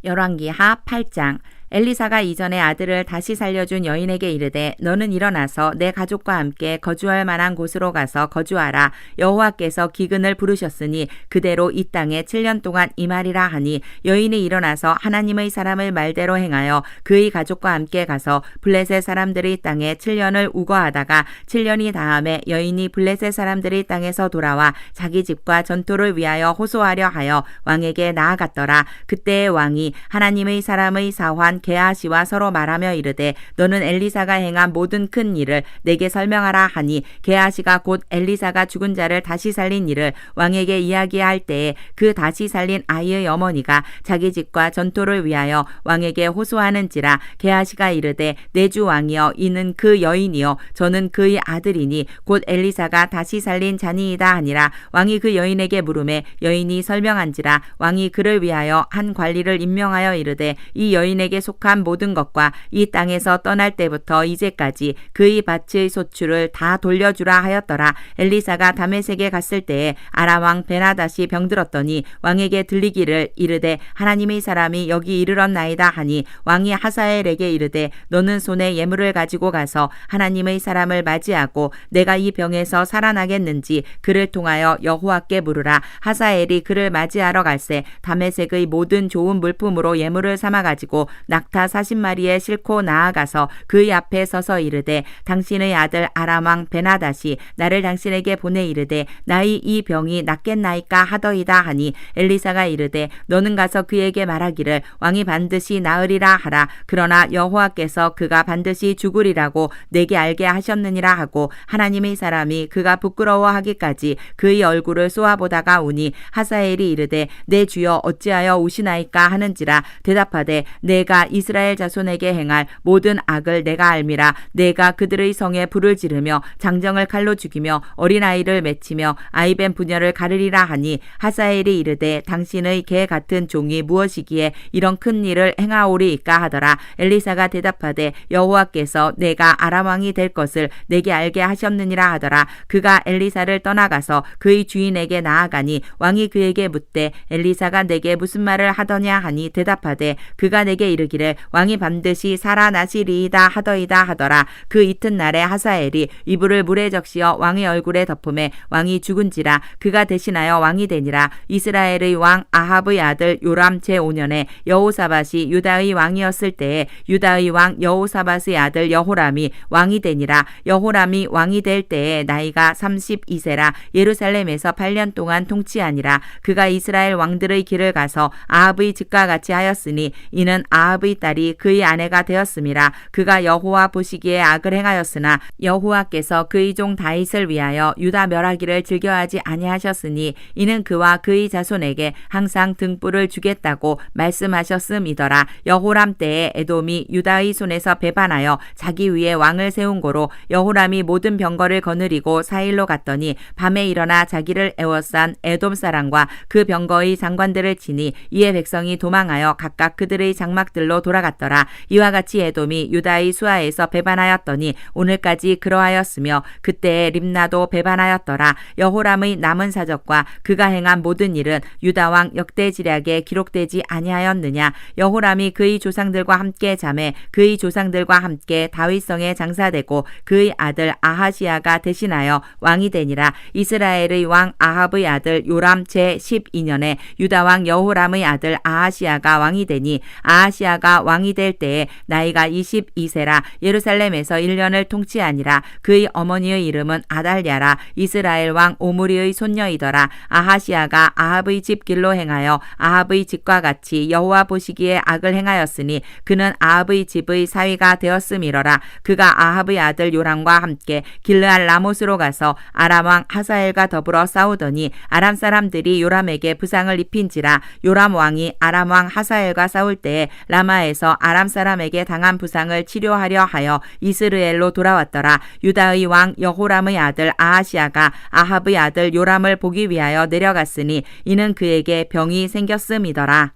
열왕기하 8장. 엘리사가 이전에 아들을 다시 살려준 여인에게 이르되 너는 일어나서 내 가족과 함께 거주할 만한 곳으로 가서 거주하라. 여호와께서 기근을 부르셨으니 그대로 이 땅에 7년 동안 임하리라 하니 여인이 일어나서 하나님의 사람의 말대로 행하여 그의 가족과 함께 가서 블레셋 사람들의 땅에 7년을 우거하다가 7년이 다음에 여인이 블레셋 사람들의 땅에서 돌아와 자기 집과 전토를 위하여 호소하려 하여 왕에게 나아갔더라. 그때의 왕이 하나님의 사람의 사환 게하시와 서로 말하며 이르되 너는 엘리사가 행한 모든 큰 일을 내게 설명하라 하니 게하시가 곧 엘리사가 죽은 자를 다시 살린 일을 왕에게 이야기할 때에 그 다시 살린 아이의 어머니가 자기 집과 전토를 위하여 왕에게 호소하는지라. 게하시가 이르되 내 주 왕이여 이는 그 여인이요 저는 그의 아들이니 곧 엘리사가 다시 살린 자니이다 하니라. 왕이 그 여인에게 물으매 여인이 설명한지라. 왕이 그를 위하여 한 관리를 임명하여 이르되 이 여인에게 속한 모든 것과 이 땅에서 떠날 때부터 이제까지 그의 밭의 소출을 다 돌려주라 하였더라. 엘리사가 다메섹에 갔을 때에 아람 왕 베나닷이 병들었더니 왕에게 들리기를 이르되 하나님의 사람이 여기 이르렀나이다 하니 왕이 하사엘에게 이르되 너는 손에 예물을 가지고 가서 하나님의 사람을 맞이하고 내가 이 병에서 살아나겠는지 그를 통하여 여호와께 물으라. 하사엘이 그를 맞이하러 갈새 다메섹의 모든 좋은 물품으로 예물을 삼아 가지고 낙타 40마리에 싣고 나아가서 그의 앞에 서서 이르되 당신의 아들 아람 왕 베나닷이 나를 당신에게 보내 이르되 나의 이 병이 낫겠나이까 하더이다 하니 엘리사가 이르되 너는 가서 그에게 말하기를 왕이 반드시 나으리라 하라. 그러나 여호와께서 그가 반드시 죽으리라고 내게 알게 하셨느니라 하고 하나님의 사람이 그가 부끄러워하기까지 그의 얼굴을 쏘아보다가 우니 하사엘이 이르되 내 주여 어찌하여 우시나이까 하는지라. 대답하되 내가 이스라엘 자손에게 행할 모든 악을 내가 알미라. 내가 그들의 성에 불을 지르며 장정을 칼로 죽이며 어린아이를 맺히며 아이벤 부녀를 가르리라 하니 하사엘이 이르되 당신의 개 같은 종이 무엇이기에 이런 큰 일을 행하오리이까 하더라. 엘리사가 대답하되 여호와께서 내가 아람 왕이 될 것을 내게 알게 하셨느니라 하더라. 그가 엘리사를 떠나가서 그의 주인에게 나아가니 왕이 그에게 묻되 엘리사가 내게 무슨 말을 하더냐 하니 대답하되 그가 내게 이르기를 이르기를 왕이 반드시 살아나시리이다 하더이다 하더라. 그 이튿날에 하사엘이 이불을 물에 적시어 왕의 얼굴에 덮음에 왕이 죽은지라. 그가 대신하여 왕이 되니라. 이스라엘의 왕 아합의 아들 요람 제5년에 여호사밧이 유다의 왕이었을 때에 유다의 왕 여호사밧의 아들 여호람이 왕이 되니라. 여호람이 왕이 될 때에 나이가 32세라. 예루살렘에서 8년 동안 통치하니라. 그가 이스라엘 왕들의 길을 가서 아합의 집과 같이 하였으니 이는 아합의 딸이 그의 아내가 되었음이라. 그가 여호와 보시기에 악을 행하였으나 여호와께서 그의 종 다윗을 위하여 유다 멸하기를 즐겨하지 아니하셨으니 이는 그와 그의 자손에게 항상 등불을 주겠다고 말씀하셨음이더라. 여호람 때에 에돔이 유다의 손에서 배반하여 자기 위에 왕을 세운 고로 여호람이 모든 병거를 거느리고 사일로 갔더니 밤에 일어나 자기를 애워싼 에돔 사람과 그 병거의 장관들을 치니 이에 백성이 도망하여 각각 그들의 장막들로 돌아갔더라. 이와 같이 에돔이 유다의 수하에서 배반하였더니 오늘까지 그러하였으며 그때에 림나도 배반하였더라. 여호람의 남은 사적과 그가 행한 모든 일은 유다 왕 역대지략에 기록되지 아니하였느냐. 여호람이 그의 조상들과 함께 잠에 그의 조상들과 함께 다윗성에 장사되고 그의 아들 아하시야가 대신하여 왕이 되니라. 이스라엘의 왕 아합의 아들 요람 제12년에 유다 왕 여호람의 아들 아하시야가 왕이 되니 아하시야가 왕이 될 때에 나이가 22세라. 예루살렘에서 1년을 통치하니라. 그의 어머니의 이름은 아달랴라. 이스라엘 왕 오므리의 손녀이더라. 아하시야가 아합의 집 길로 행하여 아합의 집과 같이 여호와 보시기에 악을 행하였으니 그는 아합의 집의 사위가 되었음이러라. 그가 아합의 아들 요람과 함께 길르앗 라못으로 가서 아람 왕 하사엘과 더불어 싸우더니 아람 사람들이 요람에게 부상을 입힌지라. 요람 왕이 아람 왕 하사엘과 싸울 때에 라마에서 아람 사람에게 당한 부상을 치료하려 하여 이스르엘로 돌아왔더라. 유다의 왕 여호람의 아들 아하시야가 아합의 아들 요람을 보기 위하여 내려갔으니 이는 그에게 병이 생겼음이더라.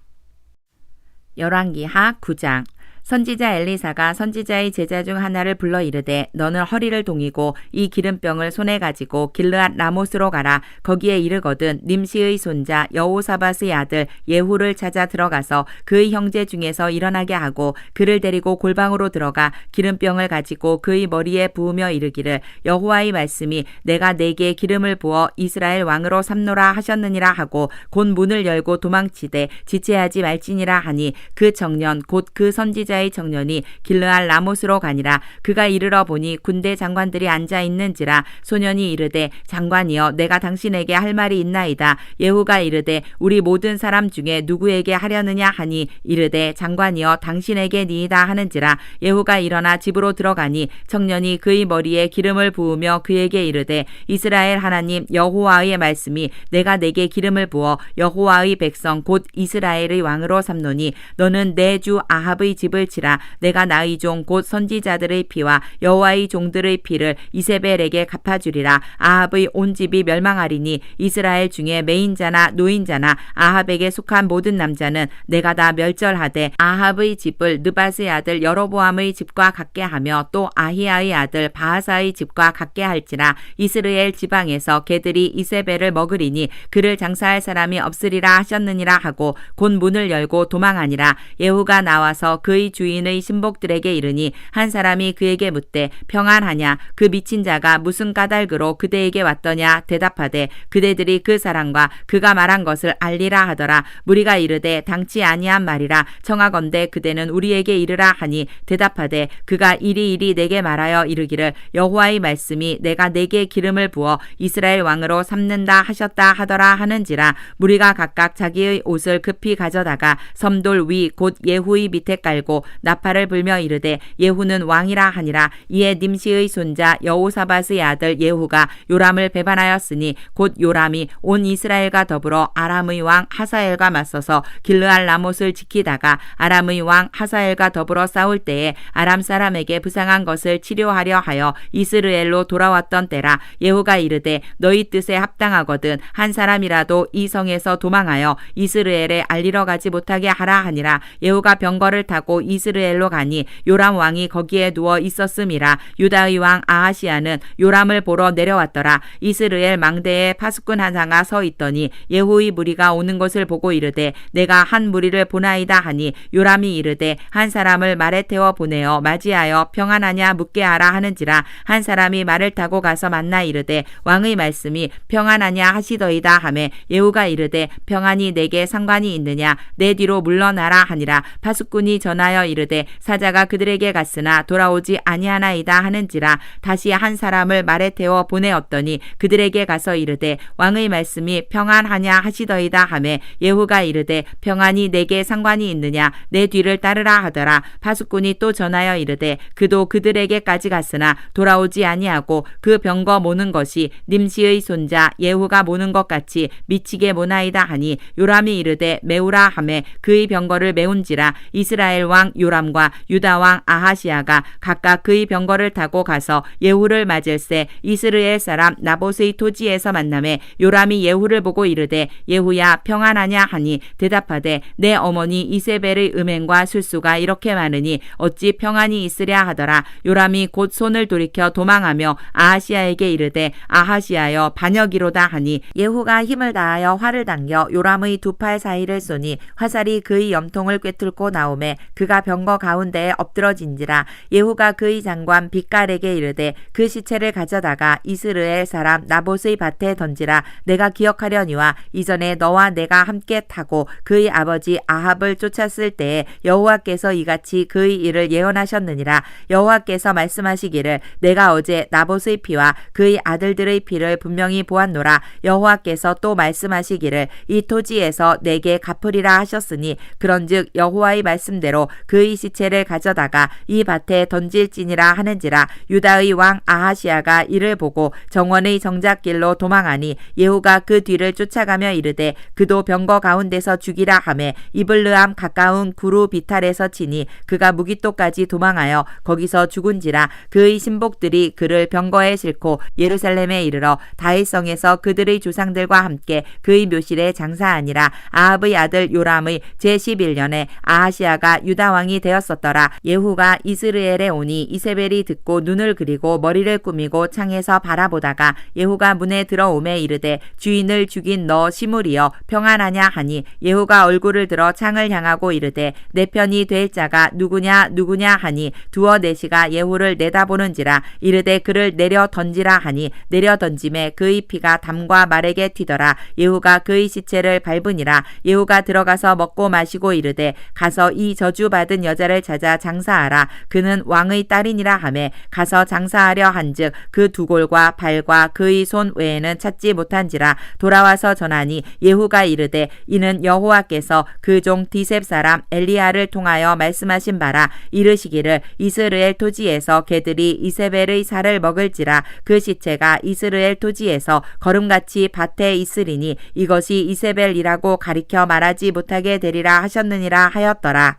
열왕기하 9장. 선지자 엘리사가 선지자의 제자 중 하나를 불러 이르되 너는 허리를 동이고 이 기름병을 손에 가지고 길르앗 라못으로 가라. 거기에 이르거든 님시의 손자 여호사밧의 아들 예후를 찾아 들어가서 그의 형제 중에서 일어나게 하고 그를 데리고 골방으로 들어가 기름병을 가지고 그의 머리에 부으며 이르기를 여호와의 말씀이 내가 네게 기름을 부어 이스라엘 왕으로 삼노라 하셨느니라 하고 곧 문을 열고 도망치되 지체하지 말지니라 하니 그 청년 곧 그 선지자 의 청년이 길르앗 라못으로 가니라. 그가 이르러 보니 군대 장관들이 앉아 있는지라. 소년이 이르되 장관이여 내가 당신에게 할 말이 있나이다. 예후가 이르되 우리 모든 사람 중에 누구에게 하려느냐 하니 이르되 장관이여 당신에게니이다 하는지라. 예후가 일어나 집으로 들어가니 청년이 그의 머리에 기름을 부으며 그에게 이르되 이스라엘 하나님 여호와의 말씀이 내가 내게 기름을 부어 여호와의 백성 곧 이스라엘의 왕으로 삼노니 너는 내 주 아합의 집을 치라. 내가 나의 종 곧 선지자들의 피와 여호와의 종들의 피를 이세벨에게 갚아주리라. 아합의 온 집이 멸망하리니 이스라엘 중에 매인자나 노인자나 아합에게 속한 모든 남자는 내가 다 멸절하되 아합의 집을 느밧의 아들 여로보암의 집과 같게 하며 또 아히야의 아들 바하사의 집과 같게 할지라. 이스라엘 지방에서 개들이 이세벨을 먹으리니 그를 장사할 사람이 없으리라 하셨느니라 하고 곧 문을 열고 도망하니라. 예후가 나와서 그의 주인의 신복들에게 이르니 한 사람이 그에게 묻되 평안하냐. 그 미친 자가 무슨 까닭으로 그대에게 왔더냐. 대답하되 그대들이 그 사람과 그가 말한 것을 알리라 하더라. 무리가 이르되 당치 아니한 말이라. 청하건대 그대는 우리에게 이르라 하니 대답하되 그가 이리 내게 말하여 이르기를 여호와의 말씀이 내가 내게 기름을 부어 이스라엘 왕으로 삼는다 하셨다 하더라 하는지라. 무리가 각각 자기의 옷을 급히 가져다가 섬돌 위 곧 예후의 밑에 깔고 나팔을 불며 이르되 예후는 왕이라 하니라. 이에 님시의 손자 여호사밧의 아들 예후가 요람을 배반하였으니 곧 요람이 온 이스라엘과 더불어 아람의 왕 하사엘과 맞서서 길르앗 라못을 지키다가 아람의 왕 하사엘과 더불어 싸울 때에 아람 사람에게 부상한 것을 치료하려 하여 이스르엘로 돌아왔던 때라. 예후가 이르되 너희 뜻에 합당하거든 한 사람이라도 이 성에서 도망하여 이스르엘에 알리러 가지 못하게 하라 하니라. 예후가 병거를 타고 이스라엘로 가니 요람 왕이 거기에 누워 있었음이라. 유다의 왕 아하시야는 요람을 보러 내려왔더라. 이스라엘 망대에 파수꾼 한 상아 서 있더니 예후의 무리가 오는 것을 보고 이르되 내가 한 무리를 보나이다 하니 요람이 이르되 한 사람을 말에 태워 보내어 맞이하여 평안하냐 묻게 하라 하는지라. 한 사람이 말을 타고 가서 만나 이르되 왕의 말씀이 평안하냐 하시더이다 하매 예후가 이르되 평안이 내게 상관이 있느냐 내 뒤로 물러나라 하니라. 파수꾼이 전하여 이르되 사자가 그들에게 갔으나 돌아오지 아니하나이다 하는지라. 다시 한 사람을 말에 태워 보내었더니 그들에게 가서 이르되 왕의 말씀이 평안하냐 하시더이다 하매 예후가 이르되 평안이 내게 상관이 있느냐 내 뒤를 따르라 하더라. 파수꾼이 또 전하여 이르되 그도 그들에게까지 갔으나 돌아오지 아니하고 그 병거 모는 것이 님시의 손자 예후가 모는 것 같이 미치게 모나이다 하니 요람이 이르되 메우라 하매 그의 병거를 메운지라. 이스라엘 왕 요람과 유다 왕 아하시야가 각각 그의 병거를 타고 가서 예후를 맞을새 이스라엘 사람 나봇의 토지에서 만나매 요람이 예후를 보고 이르되 예후야 평안하냐 하니 대답하되 내 어머니 이세벨의 음행과 술수가 이렇게 많으니 어찌 평안이 있으랴 하더라. 요람이 곧 손을 돌이켜 도망하며 아하시야에게 이르되 아하시야여 반역이로다 하니 예후가 힘을 다하여 활을 당겨 요람의 두 팔 사이를 쏘니 화살이 그의 염통을 꿰뚫고 나오매 그가 병거 가운데에 엎드러진지라. 예후가 그의 장관 빗갈에게 이르되 그 시체를 가져다가 이스라엘 사람 나봇의 밭에 던지라. 내가 기억하려니와 이전에 너와 내가 함께 타고 그의 아버지 아합을 쫓았을 때에 여호와께서 이같이 그의 일을 예언하셨느니라. 여호와께서 말씀하시기를 내가 어제 나봇의 피와 그의 아들들의 피를 분명히 보았노라. 여호와께서 또 말씀하시기를 이 토지에서 내게 갚으리라 하셨으니 그런즉 여호와의 말씀대로 그의 시체를 가져다가 이 밭에 던질지니라 하는지라. 유다의 왕 아하시야가 이를 보고 정원의 정작길로 도망하니 예후가 그 뒤를 쫓아가며 이르되 그도 병거 가운데서 죽이라 하매 이블르암 가까운 구루 비탈에서 치니 그가 무기토까지 도망하여 거기서 죽은지라. 그의 신복들이 그를 병거에 싣고 예루살렘에 이르러 다윗성에서 그들의 조상들과 함께 그의 묘실에 장사하니라. 아합의 아들 요람의 제11년에 아하시야가 유다 왕이 되었었더라. 예후가 이스라엘에 오니 이세벨이 듣고 눈을 그리고 머리를 꾸미고 창에서 바라보다가 예후가 문에 들어오매 이르되 주인을 죽인 너 시므리여 평안하냐 하니 예후가 얼굴을 들어 창을 향하고 이르되 내 편이 될 자가 누구냐 하니 두어 내시가 예후를 내다보는지라. 이르되 그를 내려 던지라 하니 내려 던짐에 그의 피가 담과 말에게 튀더라. 예후가 그의 시체를 밟으니라. 예후가 들어가서 먹고 마시고 이르되 가서 이 저주받은 여자를 찾아 장사하라. 그는 왕의 딸이니라 하매 가서 장사하려 한즉 그 두 골과 발과 그의 손 외에는 찾지 못한지라. 돌아와서 전하니 예후가 이르되 이는 여호와께서 그 종 디셉 사람 엘리야를 통하여 말씀하신 바라. 이르시기를 이스라엘 토지에서 개들이 이세벨의 살을 먹을지라. 그 시체가 이스라엘 토지에서 거름같이 밭에 있으리니 이것이 이세벨이라고 가리켜 말하지 못하게 되리라 하셨느니라 하였더라.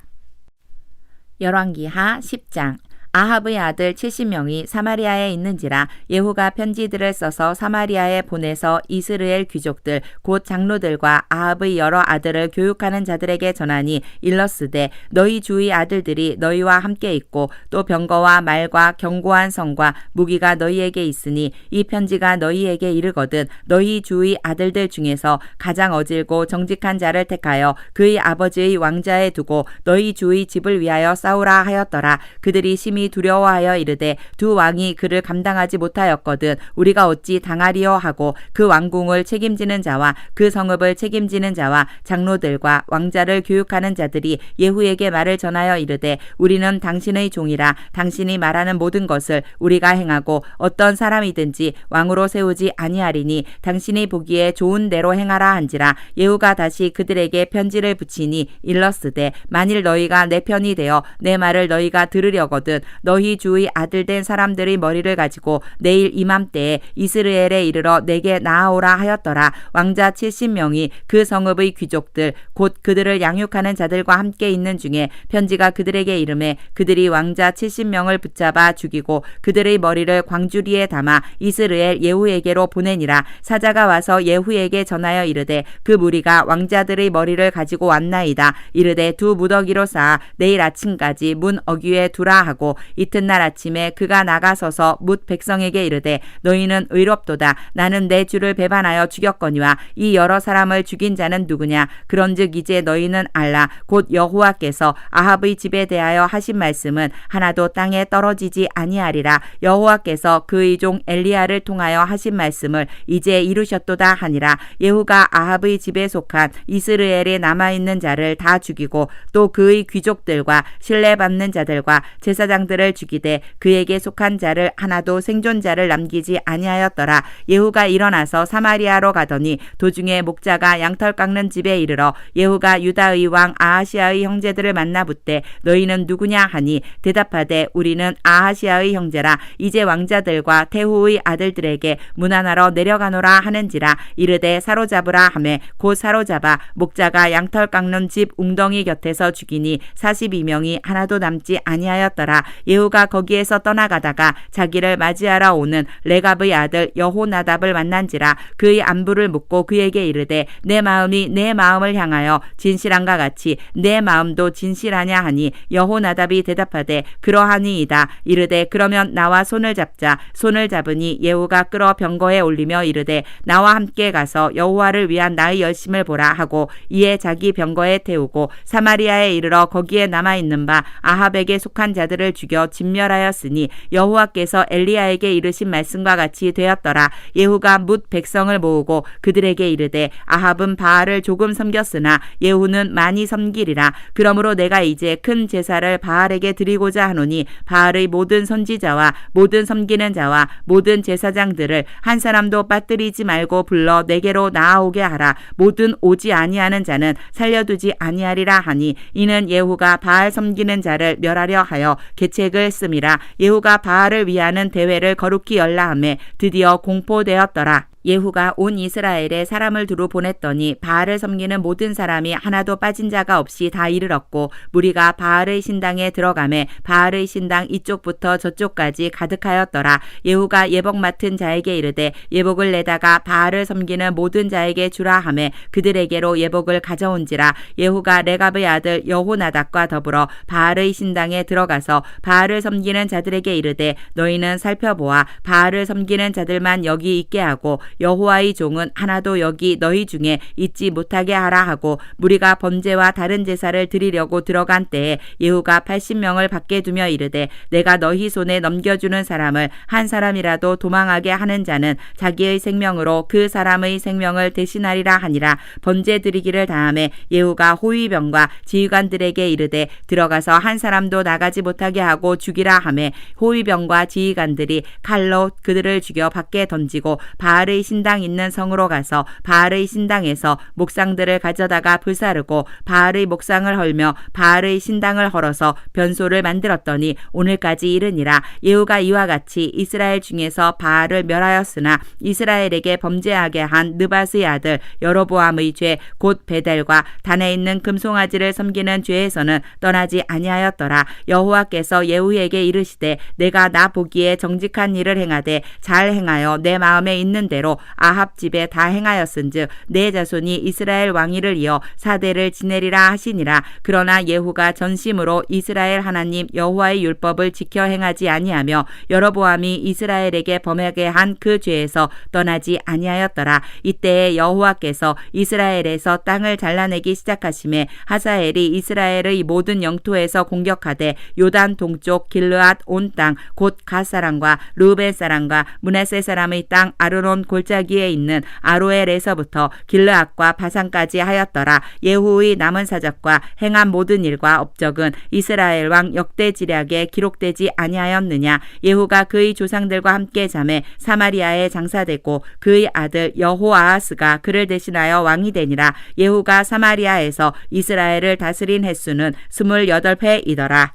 열왕기하 10장. 아합의 아들 70명이 사마리아에 있는지라. 예후가 편지들을 써서 사마리아에 보내서 이스라엘 귀족들 곧 장로들과 아합의 여러 아들을 교육하는 자들에게 전하니 일러스되 너희 주의 아들들이 너희와 함께 있고 또 병거와 말과 견고한 성과 무기가 너희에게 있으니 이 편지가 너희에게 이르거든 너희 주의 아들들 중에서 가장 어질고 정직한 자를 택하여 그의 아버지의 왕자에 두고 너희 주의 집을 위하여 싸우라 하였더라. 그들이 심히 두려워하여 이르되 두 왕이 그를 감당하지 못하였거든 우리가 어찌 당하리요 하고 그 왕궁을 책임지는 자와 그 성읍을 책임지는 자와 장로들과 왕자를 교육하는 자들이 예후에게 말을 전하여 이르되 우리는 당신의 종이라. 당신이 말하는 모든 것을 우리가 행하고 어떤 사람이든지 왕으로 세우지 아니하리니 당신이 보기에 좋은 대로 행하라 한지라. 예후가 다시 그들에게 편지를 붙이니 일러스되 만일 너희가 내 편이 되어 내 말을 너희가 들으려거든 너희 주의 아들 된 사람들의 머리를 가지고 내일 이맘때에 이스라엘에 이르러 내게 나아오라 하였더라. 왕자 70명이 그 성읍의 귀족들 곧 그들을 양육하는 자들과 함께 있는 중에 편지가 그들에게 이르매 그들이 왕자 70명을 붙잡아 죽이고 그들의 머리를 광주리에 담아 이스라엘 예후에게로 보내니라. 사자가 와서 예후에게 전하여 이르되 그 무리가 왕자들의 머리를 가지고 왔나이다. 이르되 두 무더기로 쌓아 내일 아침까지 문 어귀에 두라 하고 이튿날 아침에 그가 나가서서 뭇 백성에게 이르되 너희는 의롭도다. 나는 내 주를 배반하여 죽였거니와 이 여러 사람을 죽인 자는 누구냐. 그런즉 이제 너희는 알라. 곧 여호와께서 아합의 집에 대하여 하신 말씀은 하나도 땅에 떨어지지 아니하리라. 여호와께서 그의 종 엘리야를 통하여 하신 말씀을 이제 이루셨도다 하니라. 예후가 아합의 집에 속한 이스라엘에 남아있는 자를 다 죽이고 또 그의 귀족들과 신뢰받는 자들과 제사장들을 죽이되 그에게 속한 자를 하나도 생존자를 남기지 아니하였더라. 예후가 일어나서 사마리아로 가더니 도중에 목자가 양털 깎는 집에 이르러 예후가 유다의 왕 아하시아의 형제들을 만나 묻되 너희는 누구냐 하니 대답하되 우리는 아하시아의 형제라. 이제 왕자들과 태후의 아들들에게 문안하러 내려가노라 하는지라. 이르되 사로잡으라 하매 곧 사로잡아 목자가 양털 깎는 집 웅덩이 곁에서 죽이니 42명이 하나도 남지 아니하였더라. 예후가 거기에서 떠나가다가 자기를 맞이하러 오는 레갑의 아들 여호나답을 만난지라. 그의 안부를 묻고 그에게 이르되 내 마음이 내 마음을 향하여 진실한가 같이 내 마음도 진실하냐 하니 여호나답이 대답하되 그러하니이다. 이르되 그러면 나와 손을 잡자. 손을 잡으니 예후가 끌어 병거에 올리며 이르되 나와 함께 가서 여호와를 위한 나의 열심을 보라 하고 이에 자기 병거에 태우고 사마리아에 이르러 거기에 남아있는 바 아합에게 속한 자들을 죽여 진멸하였으니 여호와께서 엘리야에게 이르신 말씀과 같이 되었더라. 예후가 뭇 백성을 모으고 그들에게 이르되 아합은 바알을 조금 섬겼으나 예후는 많이 섬기리라. 그러므로 내가 이제 큰 제사를 바알에게 드리고자 하노니 바알의 모든 선지자와 모든 섬기는 자와 모든 제사장들을 한 사람도 빠뜨리지 말고 불러 내게로 나아오게 하라. 모든 오지 아니하는 자는 살려두지 아니하리라 하니 이는 예후가 바알 섬기는 자를 멸하려 하여 계책을 씀이라. 예후가 바알을 위하는 대회를 거룩히 열라 하매 드디어 공포되었더라. 예후가 온 이스라엘에 사람을 두루 보냈더니 바알을 섬기는 모든 사람이 하나도 빠진 자가 없이 다 이르렀고 무리가 바알의 신당에 들어가매 바알의 신당 이쪽부터 저쪽까지 가득하였더라. 예후가 예복 맡은 자에게 이르되 예복을 내다가 바알을 섬기는 모든 자에게 주라 하매 그들에게로 예복을 가져온지라. 예후가 레갑의 아들 여호나답과 더불어 바알의 신당에 들어가서 바알을 섬기는 자들에게 이르되 너희는 살펴보아 바알을 섬기는 자들만 여기 있게 하고 여호와의 종은 하나도 여기 너희 중에 있지 못하게 하라 하고 무리가 번제와 다른 제사를 드리려고 들어간 때에 예후가 80명을 밖에 두며 이르되 내가 너희 손에 넘겨주는 사람을 한 사람이라도 도망하게 하는 자는 자기의 생명으로 그 사람의 생명을 대신하리라 하니라. 번제 드리기를 다함에 예후가 호위병과 지휘관들에게 이르되 들어가서 한 사람도 나가지 못하게 하고 죽이라 하매 호위병과 지휘관들이 칼로 그들을 죽여 밖에 던지고 바알의 신당 있는 성으로 가서 바알의 신당에서 목상들을 가져다가 불사르고 바알의 목상을 헐며 바알의 신당을 헐어서 변소를 만들었더니 오늘까지 이르니라. 예후가 이와 같이 이스라엘 중에서 바알을 멸하였으나 이스라엘에게 범죄하게 한 느밧의 아들 여로보암의 죄 곧 베델과 단에 있는 금송아지를 섬기는 죄에서는 떠나지 아니하였더라. 여호와께서 예후에게 이르시되 내가 나 보기에 정직한 일을 행하되 잘 행하여 내 마음에 있는 대로 아합 집에 다 행하였은즉 내 자손이 이스라엘 왕위를 이어 4대를 지내리라 하시니라. 그러나 예후가 전심으로 이스라엘 하나님 여호와의 율법을 지켜 행하지 아니하며 여로보암이 이스라엘에게 범하게 한 그 죄에서 떠나지 아니하였더라. 이때에 여호와께서 이스라엘에서 땅을 잘라내기 시작하심에 하사엘이 이스라엘의 모든 영토에서 공격하되 요단 동쪽 길르앗 온 땅 곧 갓 사람과 르우벤 사람과 므낫세 사람의 땅 아르논 골짜기에 있는 아로엘에서부터 길르앗과 바산까지 하였더라. 예후의 남은 사적과 행한 모든 일과 업적은 이스라엘 왕 역대지략에 기록되지 아니하였느냐. 예후가 그의 조상들과 함께 잠에 사마리아에 장사되고 그의 아들 여호아하스가 그를 대신하여 왕이 되니라. 예후가 사마리아에서 이스라엘을 다스린 횟수는 28회이더라.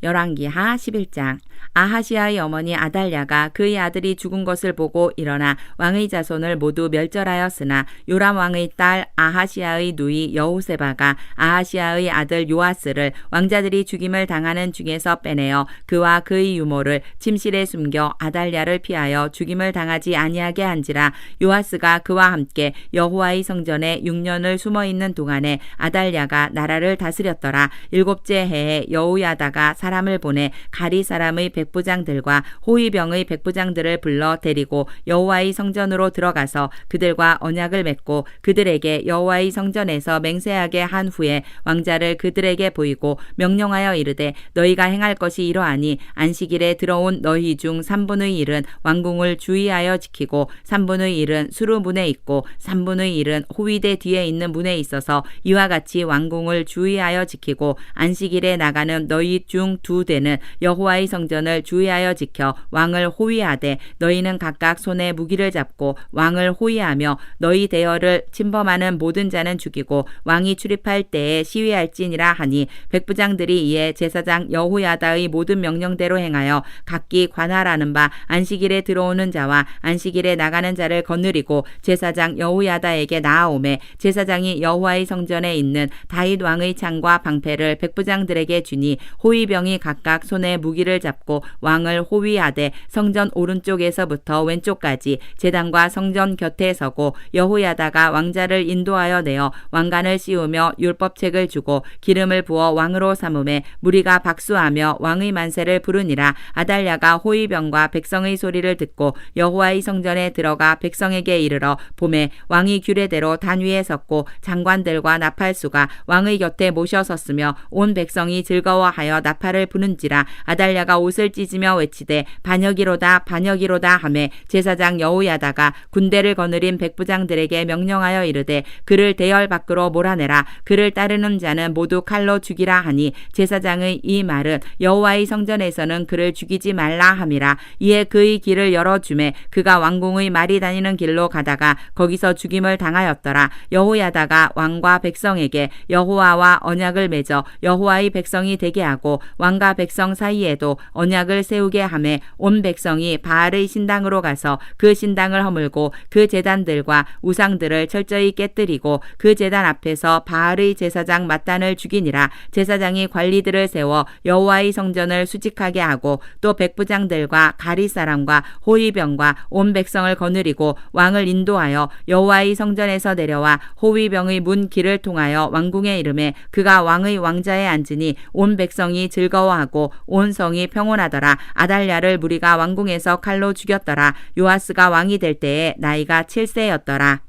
열왕기하 11장. 아하시아의 어머니 아달랴가 그의 아들이 죽은 것을 보고 일어나 왕의 자손을 모두 멸절하였으나 요람 왕의 딸 아하시아의 누이 여호세바가 아하시아의 아들 요아스를 왕자들이 죽임을 당하는 중에서 빼내어 그와 그의 유모를 침실에 숨겨 아달랴를 피하여 죽임을 당하지 아니하게 한지라. 요아스가 그와 함께 여호와의 성전에 6년을 숨어있는 동안에 아달랴가 나라를 다스렸더라. 7째 해에 여호야다가 사람을 보내 가리 사람의 백부장들과 호위병의 백부장들을 불러 데리고 여호와의 성전으로 들어가서 그들과 언약을 맺고 그들에게 여호와의 성전에서 맹세하게 한 후에 왕자를 그들에게 보이고 명령하여 이르되 너희가 행할 것이 이러하니 안식일에 들어온 너희 중 3분의 1은 왕궁을 주의하여 지키고 3분의 1은 수루문에 있고 3분의 1은 호위대 뒤에 있는 문에 있어서 이와 같이 왕궁을 주의하여 지키고 안식일에 나가는 너희 중 2대는 여호와의 성전을 주의하여 지켜 왕을 호위하되 너희는 각각 손에 무기를 잡고 왕을 호위하며 너희 대열을 침범하는 모든 자는 죽이고 왕이 출입할 때에 시위할지니라 하니 백부장들이 이에 제사장 여호야다의 모든 명령대로 행하여 각기 관할하는 바 안식일에 들어오는 자와 안식일에 나가는 자를 거느리고 제사장 여호야다에게 나아오매 제사장이 여호와의 성전에 있는 다윗 왕의 창과 방패를 백부장들에게 주니 호위병이 각각 손에 무기를 잡고 왕을 호위하되 성전 오른쪽에서부터 왼쪽까지 제단과 성전 곁에 서고 여호야다가 왕자를 인도하여 내어 왕관을 씌우며 율법책을 주고 기름을 부어 왕으로 삼음에 무리가 박수하며 왕의 만세를 부르니라. 아달랴가 호위병과 백성의 소리를 듣고 여호와의 성전에 들어가 백성에게 이르러 봄에 왕이 규례대로 단 위에 섰고 장관들과 나팔수가 왕의 곁에 모셔섰으며 온 백성이 즐거워하여 나팔을 부는지라. 아달랴가 옷을 찢으며 외치되 반역이로다 반역이로다 하매 제사장 여호야다가 군대를 거느린 백부장들에게 명령하여 이르되 그를 대열 밖으로 몰아내라. 그를 따르는 자는 모두 칼로 죽이라 하니 제사장의 이 말은 여호와의 성전에서는 그를 죽이지 말라 함이라. 이에 그의 길을 열어주매 그가 왕궁의 말이 다니는 길로 가다가 거기서 죽임을 당하였더라. 여호야다가 왕과 백성에게 여호와와 언약을 맺어 여호와의 백성이 되게 하고 왕과 백성 사이에도 언약을 세우게 하매 온 백성이 바알의 신당으로 가서 그 신당을 허물고 그 제단들과 우상들을 철저히 깨뜨리고 그 제단 앞에서 바알의 제사장 mat단을 죽이니라. 제사장이 관리들을 세워 여호와의 성전을 수직하게 하고 또 백부장들과 가리 사람과 호위병과 온 백성을 거느리고 왕을 인도하여 여호와의 성전에서 내려와 호위병의 문 길을 통하여 왕궁에 이르매 그가 왕의 왕자에 앉으니 온 백성이 즐거워하고 온 성이 평온하더라. 아달랴를 무리가 왕궁에서 칼로 죽였더라. 요아스가 왕이 될 때에 나이가 7세였더라.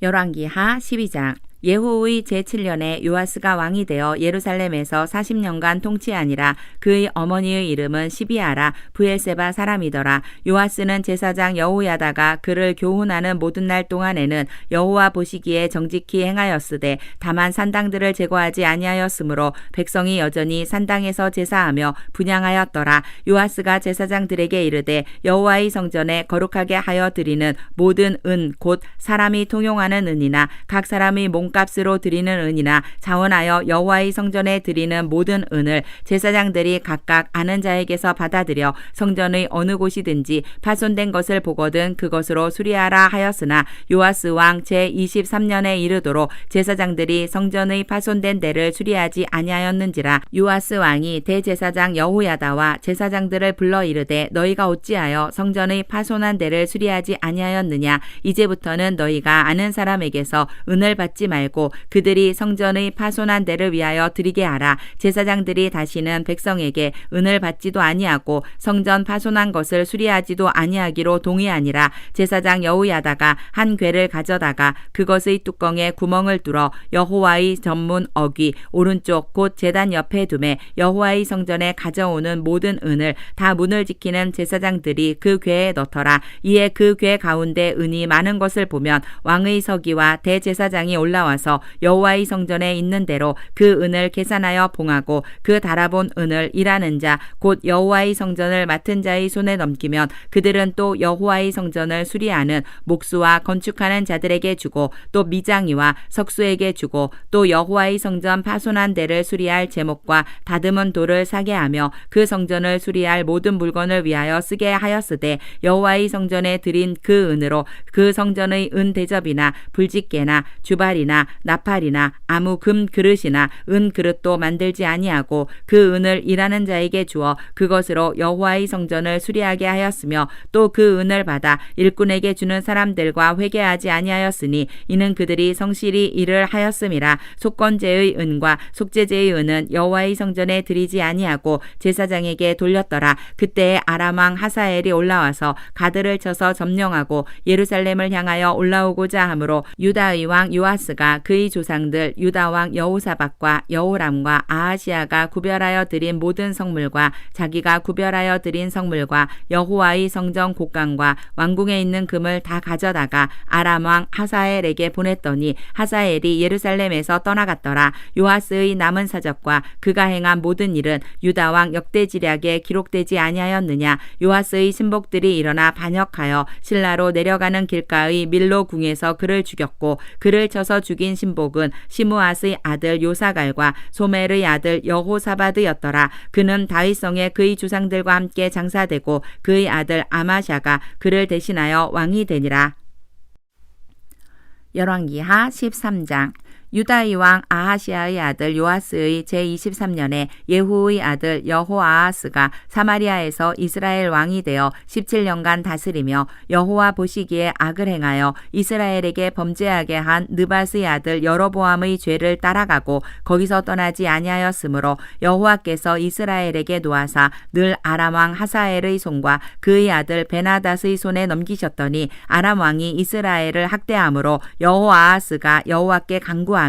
열왕기하 12장. 예후의 제7년에 요아스가 왕이 되어 예루살렘에서 40년간 통치하니라. 그의 어머니의 이름은 시비아라 브엘세바 사람이더라. 요아스는 제사장 여호야다가 그를 교훈하는 모든 날 동안에는 여호와 보시기에 정직히 행하였으되 다만 산당들을 제거하지 아니하였으므로 백성이 여전히 산당에서 제사하며 분향하였더라. 요아스가 제사장들에게 이르되 여호와의 성전에 거룩하게 하여 드리는 모든 은 곧 사람이 통용하는 은이나 각 사람의 값으로 드리는 은이나 자원하여 여호와의 성전에 드리는 모든 은을 제사장들이 각각 아는 자에게서 받아들여 성전의 어느 곳이든지 파손된 것을 보거든 그것으로 수리하라 하였으나 요아스 왕 제23년에 이르도록 제사장들이 성전의 파손된 데를 수리하지 아니하였는지라. 요아스 왕이 대제사장 여호야다와 제사장들을 불러 이르되 너희가 어찌하여 성전의 파손한 데를 수리하지 아니하였느냐. 이제부터는 너희가 아는 사람에게서 은을 받지 말고 그들이 성전의 파손한 데를 위하여 드리게 하라. 제사장들이 다시는 백성에게 은을 받지도 아니하고 성전 파손한 것을 수리하지도 아니하기로 동의하니라. 제사장 여호야다가 한 궤를 가져다가 그것의 뚜껑에 구멍을 뚫어 여호와의 전문 어귀 오른쪽 곧 제단 옆에 두매 여호와의 성전에 가져오는 모든 은을 다 문을 지키는 제사장들이 그 궤에 넣더라. 이에 그 궤 가운데 은이 많은 것을 보면 왕의 서기와 대제사장이 올라와 올라와서 여호와의 성전에 있는 대로 그 은을 계산하여 봉하고 그 달아본 은을 일하는 자 곧 여호와의 성전을 맡은 자의 손에 넘기면 그들은 또 여호와의 성전을 수리하는 목수와 건축하는 자들에게 주고 또 미장이와 석수에게 주고 또 여호와의 성전 파손한 데를 수리할 제목과 다듬은 돌을 사게 하며 그 성전을 수리할 모든 물건을 위하여 쓰게 하였으되 여호와의 성전에 드린 그 은으로 그 성전의 은 대접이나 불집게나 주발이나 나팔이나 아무 금 그릇이나 은 그릇도 만들지 아니하고 그 은을 일하는 자에게 주어 그것으로 여호와의 성전을 수리하게 하였으며 또 그 은을 받아 일꾼에게 주는 사람들과 회개하지 아니하였으니 이는 그들이 성실히 일을 하였음이라. 속건제의 은과 속죄제의 은은 여호와의 성전에 드리지 아니하고 제사장에게 돌렸더라. 그때에 아람 왕 하사엘이 올라와서 가드를 쳐서 점령하고 예루살렘을 향하여 올라오고자 하므로 유다의 왕 요아스가 그의 조상들 유다 왕 여호사밧과 여호람과 아하시아가 구별하여 드린 모든 성물과 자기가 구별하여 드린 성물과 여호와의 성전 곡간과 왕궁에 있는 금을 다 가져다가 아람 왕 하사엘에게 보냈더니 하사엘이 예루살렘에서 떠나갔더라. 요아스의 남은 사적과 그가 행한 모든 일은 유다 왕 역대지략에 기록되지 아니하였느냐. 요아스의 신복들이 일어나 반역하여 실라로 내려가는 길가의 밀로 궁에서 그를 죽였고 그를 쳐서 죽인 신복은 시므앗의 아들 요사갈과 소멜의 아들 여호사밧이었더라. 그는 다윗성에 그의 조상들과 함께 장사되고 그의 아들 아마샤가 그를 대신하여 왕이 되니라. 열왕기하 13장. 유다의 왕 아하시아의 아들 요아스의 제23년에 예후의 아들 여호아하스가 사마리아에서 이스라엘 왕이 되어 17년간 다스리며 여호와 보시기에 악을 행하여 이스라엘에게 범죄하게 한 느밧의 아들 여로보암의 죄를 따라가고 거기서 떠나지 아니하였으므로 여호와께서 이스라엘에게 노하사 늘 아람 왕 하사엘의 손과 그의 아들 베나닷의 손에 넘기셨더니 아람 왕이 이스라엘을 학대함으로 여호아하스가 여호와께 간구하며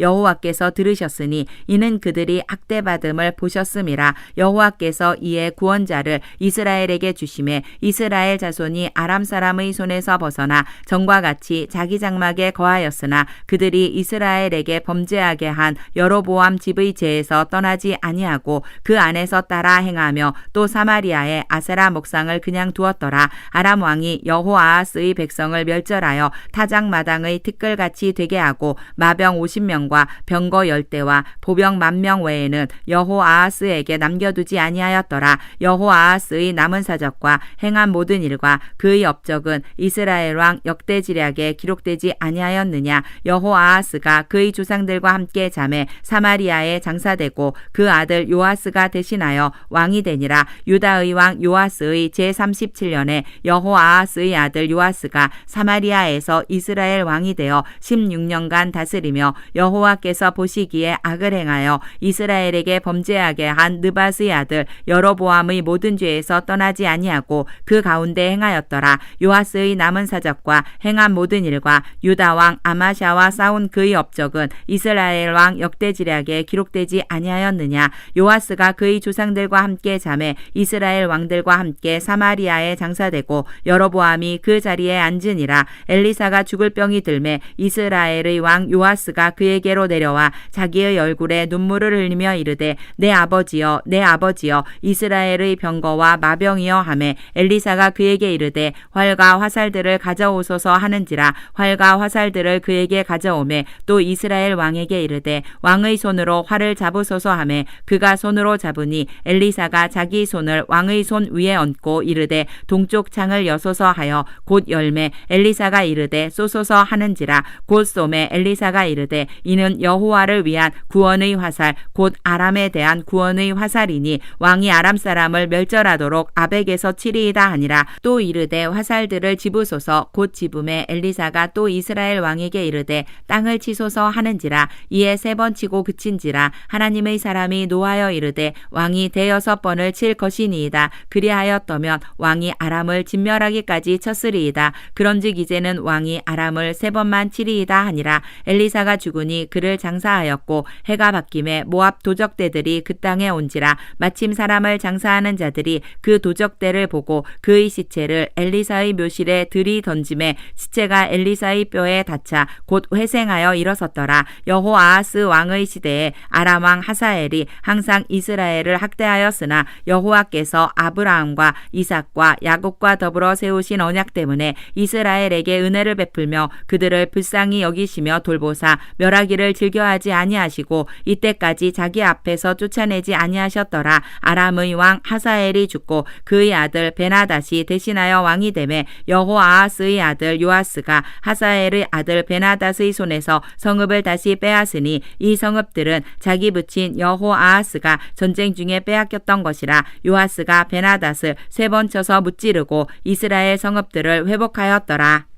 여호와께서 들으셨으니 이는 그들이 학대받음을 보셨음이라. 여호와께서 이에 구원자를 이스라엘에게 주심에 이스라엘 자손이 아람 사람의 손에서 벗어나 전과 같이 자기 장막에 거하였으나 그들이 이스라엘에게 범죄하게 한 여로보암 집의 죄에서 떠나지 아니하고 그 안에서 따라 행하며 또 사마리아에 아세라 목상을 그냥 두었더라. 아람 왕이 여호아하스의 백성을 멸절하여 타작마당의 티끌같이 되게 하고 마병 50명과 병거 10대와 보병 10,000명 외에는 여호아하스에게 남겨두지 아니하였더라. 여호아하스의 남은 사적과 행한 모든 일과 그의 업적은 이스라엘 왕 역대지략에 기록되지 아니하였느냐. 여호아하스가 그의 조상들과 함께 잠에 사마리아에 장사되고 그 아들 요아스가 대신하여 왕이 되니라. 유다의 왕 요아스의 제37년에 여호아하스의 아들 요아스가 사마리아에서 이스라엘 왕이 되어 16년간 다스리며 여호와께서 보시기에 악을 행하여 이스라엘에게 범죄하게 한 느밧의 아들 여로보암의 모든 죄에서 떠나지 아니하고 그 가운데 행하였더라. 요아스의 남은 사적과 행한 모든 일과 유다 왕 아마샤와 싸운 그의 업적은 이스라엘 왕 역대지략에 기록되지 아니하였느냐. 요아스가 그의 조상들과 함께 잠에 이스라엘 왕들과 함께 사마리아에 장사되고 여로보암이 그 자리에 앉으니라. 엘리사가 죽을 병이 들매 이스라엘의 왕 요아스가 그에게로 내려와 자기의 얼굴에 눈물을 흘리며 이르되 내 아버지여 내 아버지여 이스라엘의 병거와 마병이여 하매 엘리사가 그에게 이르되 활과 화살들을 가져오소서 하는지라. 활과 화살들을 그에게 가져오매 또 이스라엘 왕에게 이르되 왕의 손으로 활을 잡으소서 하매 그가 손으로 잡으니 엘리사가 자기 손을 왕의 손 위에 얹고 이르되 동쪽 창을 여소서 하여 곧 열매 엘리사가 이르되 쏘소서 하는지라. 곧 쏘매 엘리사가 이르되 이는 여호와를 위한 구원의 화살 곧 아람에 대한 구원의 화살이니 왕이 아람 사람을 멸절하도록 아벡에서 치리이다 하니라. 또 이르되 화살들을 집으소서. 곧 집음에 엘리사가 또 이스라엘 왕에게 이르되 땅을 치소서 하는지라. 이에 3번 치고 그친지라. 하나님의 사람이 노하여 이르되 왕이 6번을 칠 것이니이다. 그리하였더면 왕이 아람을 진멸하기까지 쳤으리이다. 그런즉 이제는 왕이 아람을 3번만 치리이다 하니라. 엘리사가 그가 죽으니 그를 장사하였고 해가 바뀜에 모압 도적대들이 그 땅에 온지라 마침 사람을 장사하는 자들이 그 도적대를 보고 그의 시체를 엘리사의 묘실에 들이던짐에 시체가 엘리사의 뼈에 닿자 곧 회생하여 일어섰더라. 여호아하스 왕의 시대에 아람 왕 하사엘이 항상 이스라엘을 학대하였으나 여호와께서 아브라함과 이삭과 야곱과 더불어 세우신 언약 때문에 이스라엘에게 은혜를 베풀며 그들을 불쌍히 여기시며 돌보사 멸하기를 즐겨하지 아니하시고 이때까지 자기 앞에서 쫓아내지 아니하셨더라. 아람의 왕 하사엘이 죽고 그의 아들 베나닷이 대신하여 왕이 되매 여호아하스의 아들 요아스가 하사엘의 아들 베나닷의 손에서 성읍을 다시 빼앗으니 이 성읍들은 자기 붙인 여호아하스가 전쟁 중에 빼앗겼던 것이라. 요아스가 베나닷을 3번 쳐서 무찌르고 이스라엘 성읍들을 회복하였더라.